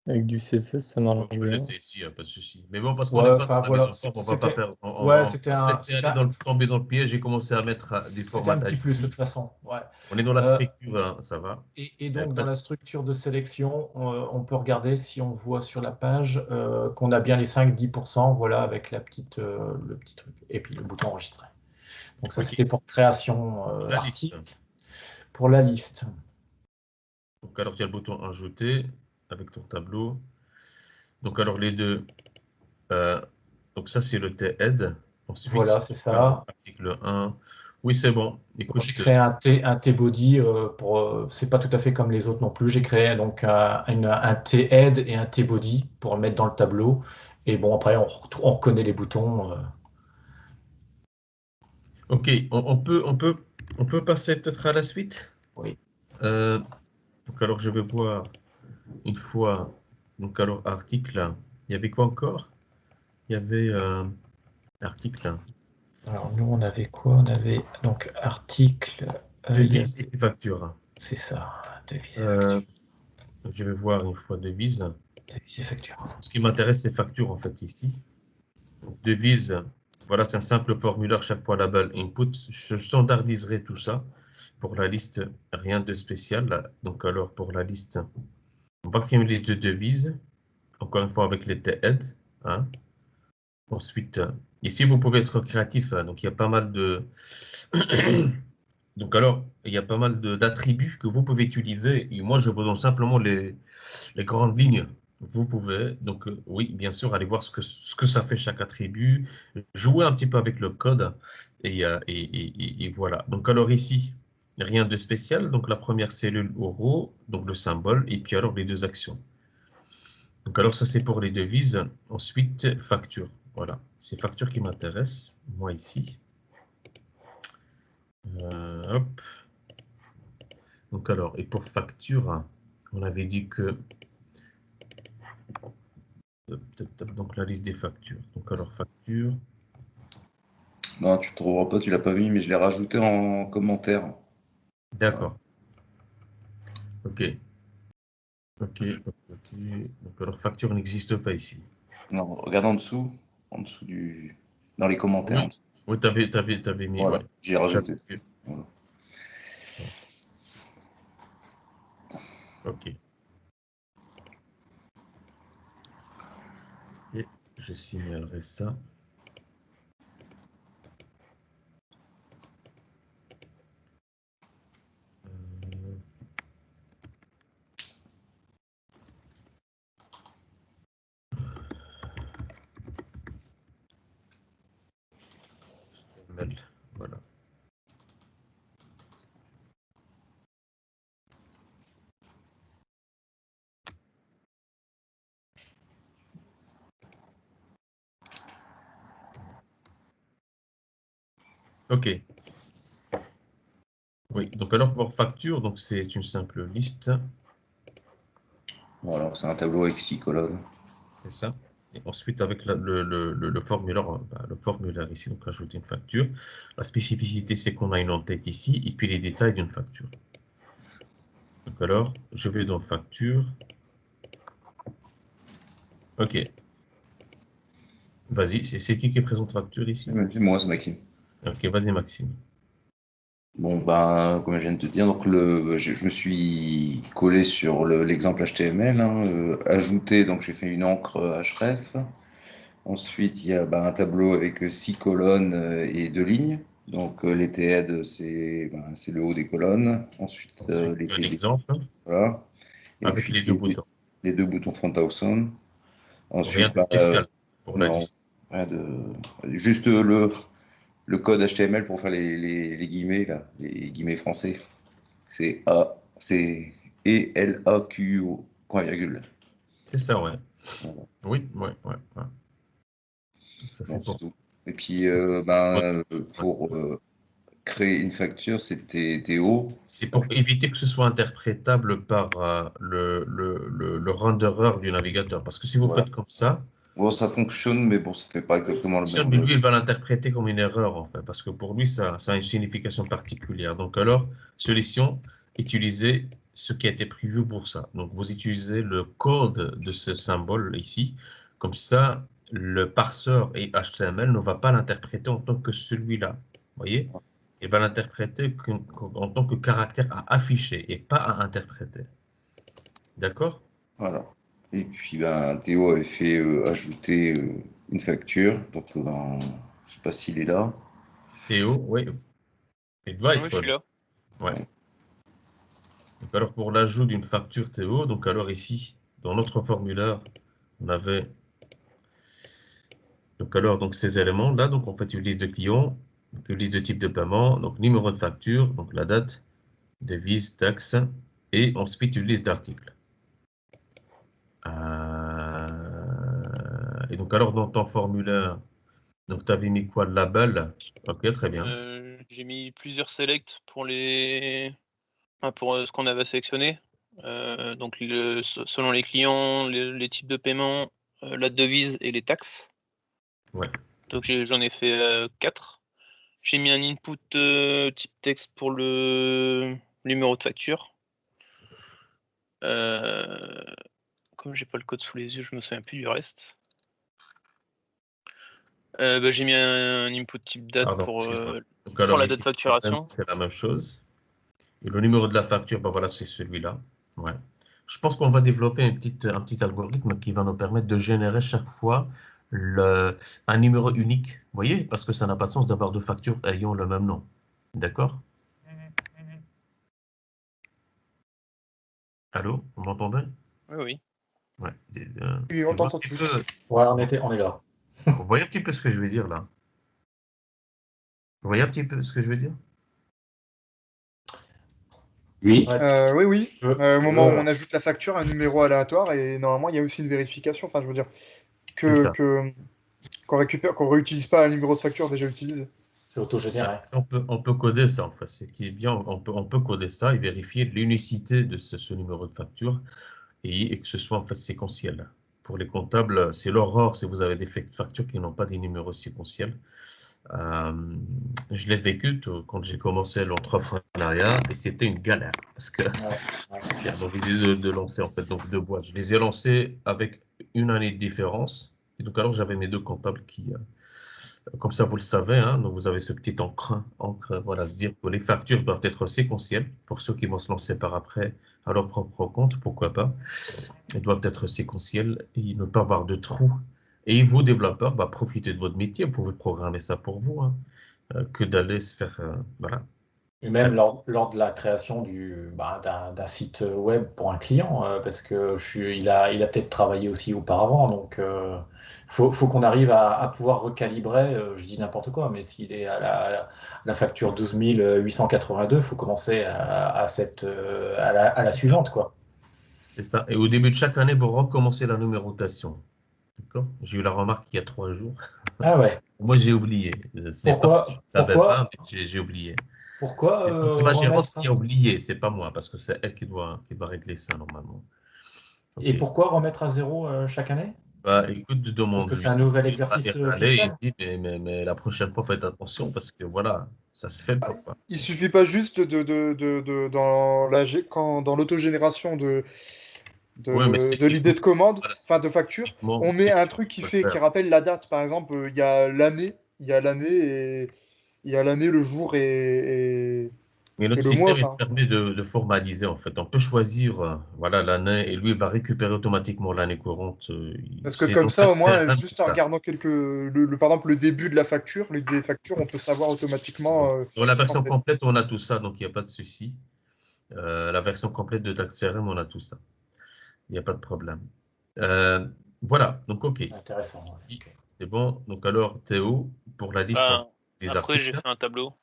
Avec du CSS, ça On marche peut bien. laisser ici, pas de souci. Mais bon, parce qu'on Ouais, n'est pas enfin dans la voilà, mise en forme, on va pas c'était perdre. On ouais, va se laisser aller tomber dans le piège et commencer à mettre des c'était un formats petit plus de ici. toute façon. Ouais. On est dans la Euh, structure, hein, ça va. Et donc, dans la structure de sélection, on peut regarder si on voit sur la page qu'on a bien les 5-10%, voilà, avec le petit truc, et puis le bouton enregistrer. Donc ça, Ok. c'était pour création La liste. article. Pour la liste. Donc, alors, tu as le bouton ajouter avec ton tableau. Donc, alors, les deux. Donc, ça, c'est le T-Head. Ensuite, Voilà, c'est ça. article 1. Oui, c'est bon. Écoute, J'ai créé un T-body c'est pas tout à fait comme les autres non plus. J'ai créé donc un T-head et un T-body pour le mettre dans le tableau. Et bon, après, on reconnaît les boutons. ok, on peut passer peut-être à la suite. Oui. Donc, alors, je vais voir une fois. Donc, alors, article. Il y avait quoi encore? Il y avait article. Alors, nous, on avait quoi? On avait donc article. Devise et puis facture. C'est ça, devise et Euh, facture. je vais voir une fois devise. Devise et facture. Ce qui m'intéresse, c'est facture en fait ici. Donc, devise, voilà, c'est un simple formulaire chaque fois label input. Je standardiserai tout ça pour la liste, rien de spécial. Donc alors pour la liste, on va créer une liste de devises, encore une fois avec les TED. Hein. Ensuite, ici vous pouvez être créatif. Hein. Donc il y a pas mal de donc alors il y a pas mal d'attributs que vous pouvez utiliser. Et moi je vous donne simplement les grandes lignes. Vous pouvez, donc oui, bien sûr, aller voir ce que ça fait chaque attribut, jouer un petit peu avec le code, et voilà. Donc alors ici, rien de spécial. Donc la première cellule euro, donc le symbole, et puis alors les deux actions. Donc alors ça c'est pour les devises. Ensuite, facture. Voilà, c'est facture qui m'intéresse, moi ici. Hop. Donc alors, et pour facture, on avait dit que donc la liste des factures. Donc alors facture. Non, tu ne trouveras pas, tu l'as pas mis, mais je l'ai rajouté en commentaire. D'accord. Ok. Ok. Donc alors facture n'existe pas ici. Non, regarde en dessous dans les commentaires. Oui. Oui, t'avais mis. Voilà, Ouais. j'ai rajouté. Voilà. Ok. Et je signalerai ça. Voilà. Ok. Oui, donc alors pour facture, donc c'est une simple liste. Voilà, c'est un tableau avec 6 colonnes. C'est ça. Et ensuite, avec le formulaire, le formulaire ici, donc ajouter une facture. La spécificité, c'est qu'on a une en-tête ici, et puis les détails d'une facture. Donc alors, je vais dans facture. Ok. Vas-y, c'est qui présente facture ici? C'est moi, c'est Maxime. Ok, vas-y Maxime. Bon, ben, comme je viens de te dire, donc je me suis collé sur l'exemple HTML, hein, ajouté, donc j'ai fait une encre href. Ensuite, il y a un tableau avec 6 colonnes et 2 lignes. Donc les TED, c'est le haut des colonnes. Ensuite, les Un TD, exemple voilà. Et avec puis les deux boutons. les deux boutons front awesome. Rien Ensuite, de spécial pour la non, liste. rien de, juste le code HTML pour faire les guillemets, là, les guillemets français. C'est ELAQO, point virgule. C'est ça, ouais. Voilà. Oui, ouais. Ça, Non, c'est c'est bon. tout. Et puis, pour créer une facture, c'était Théo. C'est pour éviter que ce soit interprétable par le renderer du navigateur. Parce que si vous Voilà. faites comme ça, Bon, ça fonctionne, mais bon, ça fait pas exactement le mais même. lui, il va l'interpréter comme une erreur, en fait. Parce que pour lui, ça a une signification particulière. Donc alors, solution, utiliser ce qui a été prévu pour ça. Donc, vous utilisez le code de ce symbole ici. Comme ça, le parseur et HTML ne va pas l'interpréter en tant que celui-là. Vous voyez? Il va l'interpréter en tant que caractère à afficher et pas à interpréter. D'accord? Voilà. Et puis, ben, Théo avait fait ajouter une facture. Donc, ben, je sais pas s'il est là. Théo, oui. Il doit Oui, être je suis là. Ouais. Donc alors pour l'ajout d'une facture Théo, donc alors ici, dans notre formulaire, on avait donc ces éléments-là, donc on fait une liste de clients, donc une liste de type de paiement, donc numéro de facture, donc la date, devise, taxe, et ensuite une liste d'articles. Et donc alors dans ton formulaire, donc tu avais mis quoi? Le label? Ok, très bien. J'ai mis plusieurs selects pour pour ce qu'on avait sélectionné. Donc selon les clients, les types de paiement, la devise et les taxes. Ouais. Donc j'en ai fait 4. J'ai mis un input type texte pour le numéro de facture. Comme j'ai pas le code sous les yeux, je me souviens plus du reste. J'ai mis un input type date pour la date de facturation. C'est la même chose. Et le numéro de la facture, ben voilà, c'est celui-là. Ouais. Je pense qu'on va développer un petit algorithme qui va nous permettre de générer chaque fois un numéro unique. Vous voyez? Parce que ça n'a pas de sens d'avoir deux factures ayant le même nom. D'accord? Allô? Vous m'entendez? Oui, oui. Ouais. Oui, on t'entend tous. Ouais, on est là. Vous voyez un petit peu ce que je veux dire là? Vous voyez un petit peu ce que je veux dire? Oui. Oui, oui. Au moment où on ajoute la facture, un numéro aléatoire, et normalement, il y a aussi une vérification. Enfin, je veux dire, qu'on réutilise pas un numéro de facture déjà utilisé. C'est autogénéré. On peut coder ça, en fait. Ce qui est bien, on peut coder ça et vérifier l'unicité de ce numéro de facture et que ce soit en fait séquentiel. Pour les comptables, c'est l'aurore si vous avez des factures qui n'ont pas des numéros séquentiels. Je l'ai vécu quand j'ai commencé l'entrepreneuriat et c'était une galère parce que j'ai décidé de lancer en fait donc deux boîtes. Je les ai lancées avec une année de différence et donc alors j'avais mes deux comptables qui comme ça vous le savez, hein, donc vous avez ce petit encre, voilà, se dire que les factures doivent être séquentielles pour ceux qui vont se lancer par après à leur propre compte, pourquoi pas. Elles doivent être séquentielles et ne pas avoir de trous. Et vous, développeurs, bah, profitez de votre métier, vous pouvez programmer ça pour vous, hein, que d'aller se faire, voilà. Et même lors de la création d'un site web pour un client, parce que il a peut-être travaillé aussi auparavant, donc faut qu'on arrive à pouvoir recalibrer, je dis n'importe quoi, mais s'il est à la facture 12 882, il faut commencer à la suivante, quoi. C'est ça. Et au début de chaque année, vous recommencez la numérotation. D'accord? J'ai eu la remarque il y a 3 jours. Ah ouais. Moi, j'ai oublié. Ce n'est pas que je ne savais pas, mais j'ai oublié. Pourquoi C'est ma gérante remettre qui a oublié, c'est pas moi, parce que c'est elle qui doit régler ça normalement. Et Ok. pourquoi remettre à zéro chaque année? Bah, écoute, Parce que c'est un nouvel exercice fiscal. il dit, mais la prochaine fois, faites attention parce que voilà, ça se fait pas, quoi. Il suffit pas juste dans l'autogénération Ouais, mais de l'idée de commande, voilà, enfin de facture, techniquement, on met un truc faut le qui faire. rappelle la date. Par exemple, il y a l'année, le jour Mais et notre le mois. système, il Enfin, permet de formaliser, en fait. On peut choisir, voilà, l'année, et lui, il va récupérer automatiquement l'année courante. parce que C'est comme dans ça, chaque au moins, CRM, juste c'est en ça. regardant par exemple, le début de la facture, des factures, on peut savoir automatiquement. Dans la version quand c'est. complète, on a tout ça, donc il n'y a pas de souci. La version complète de Tax CRM, on a tout ça. Il n'y a pas de problème. Voilà, donc OK. Intéressant. Ouais. Okay. C'est bon. Donc alors, Théo, pour la liste des après, j'ai articles. fait un tableau.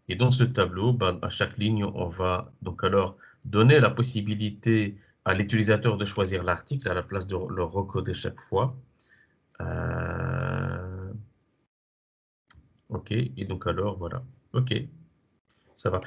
Et dans ce tableau, ben, à chaque ligne, on va donc alors donner la possibilité à l'utilisateur de choisir l'article à la place de le recoder chaque fois. OK. Et donc alors, voilà. OK. Ça va.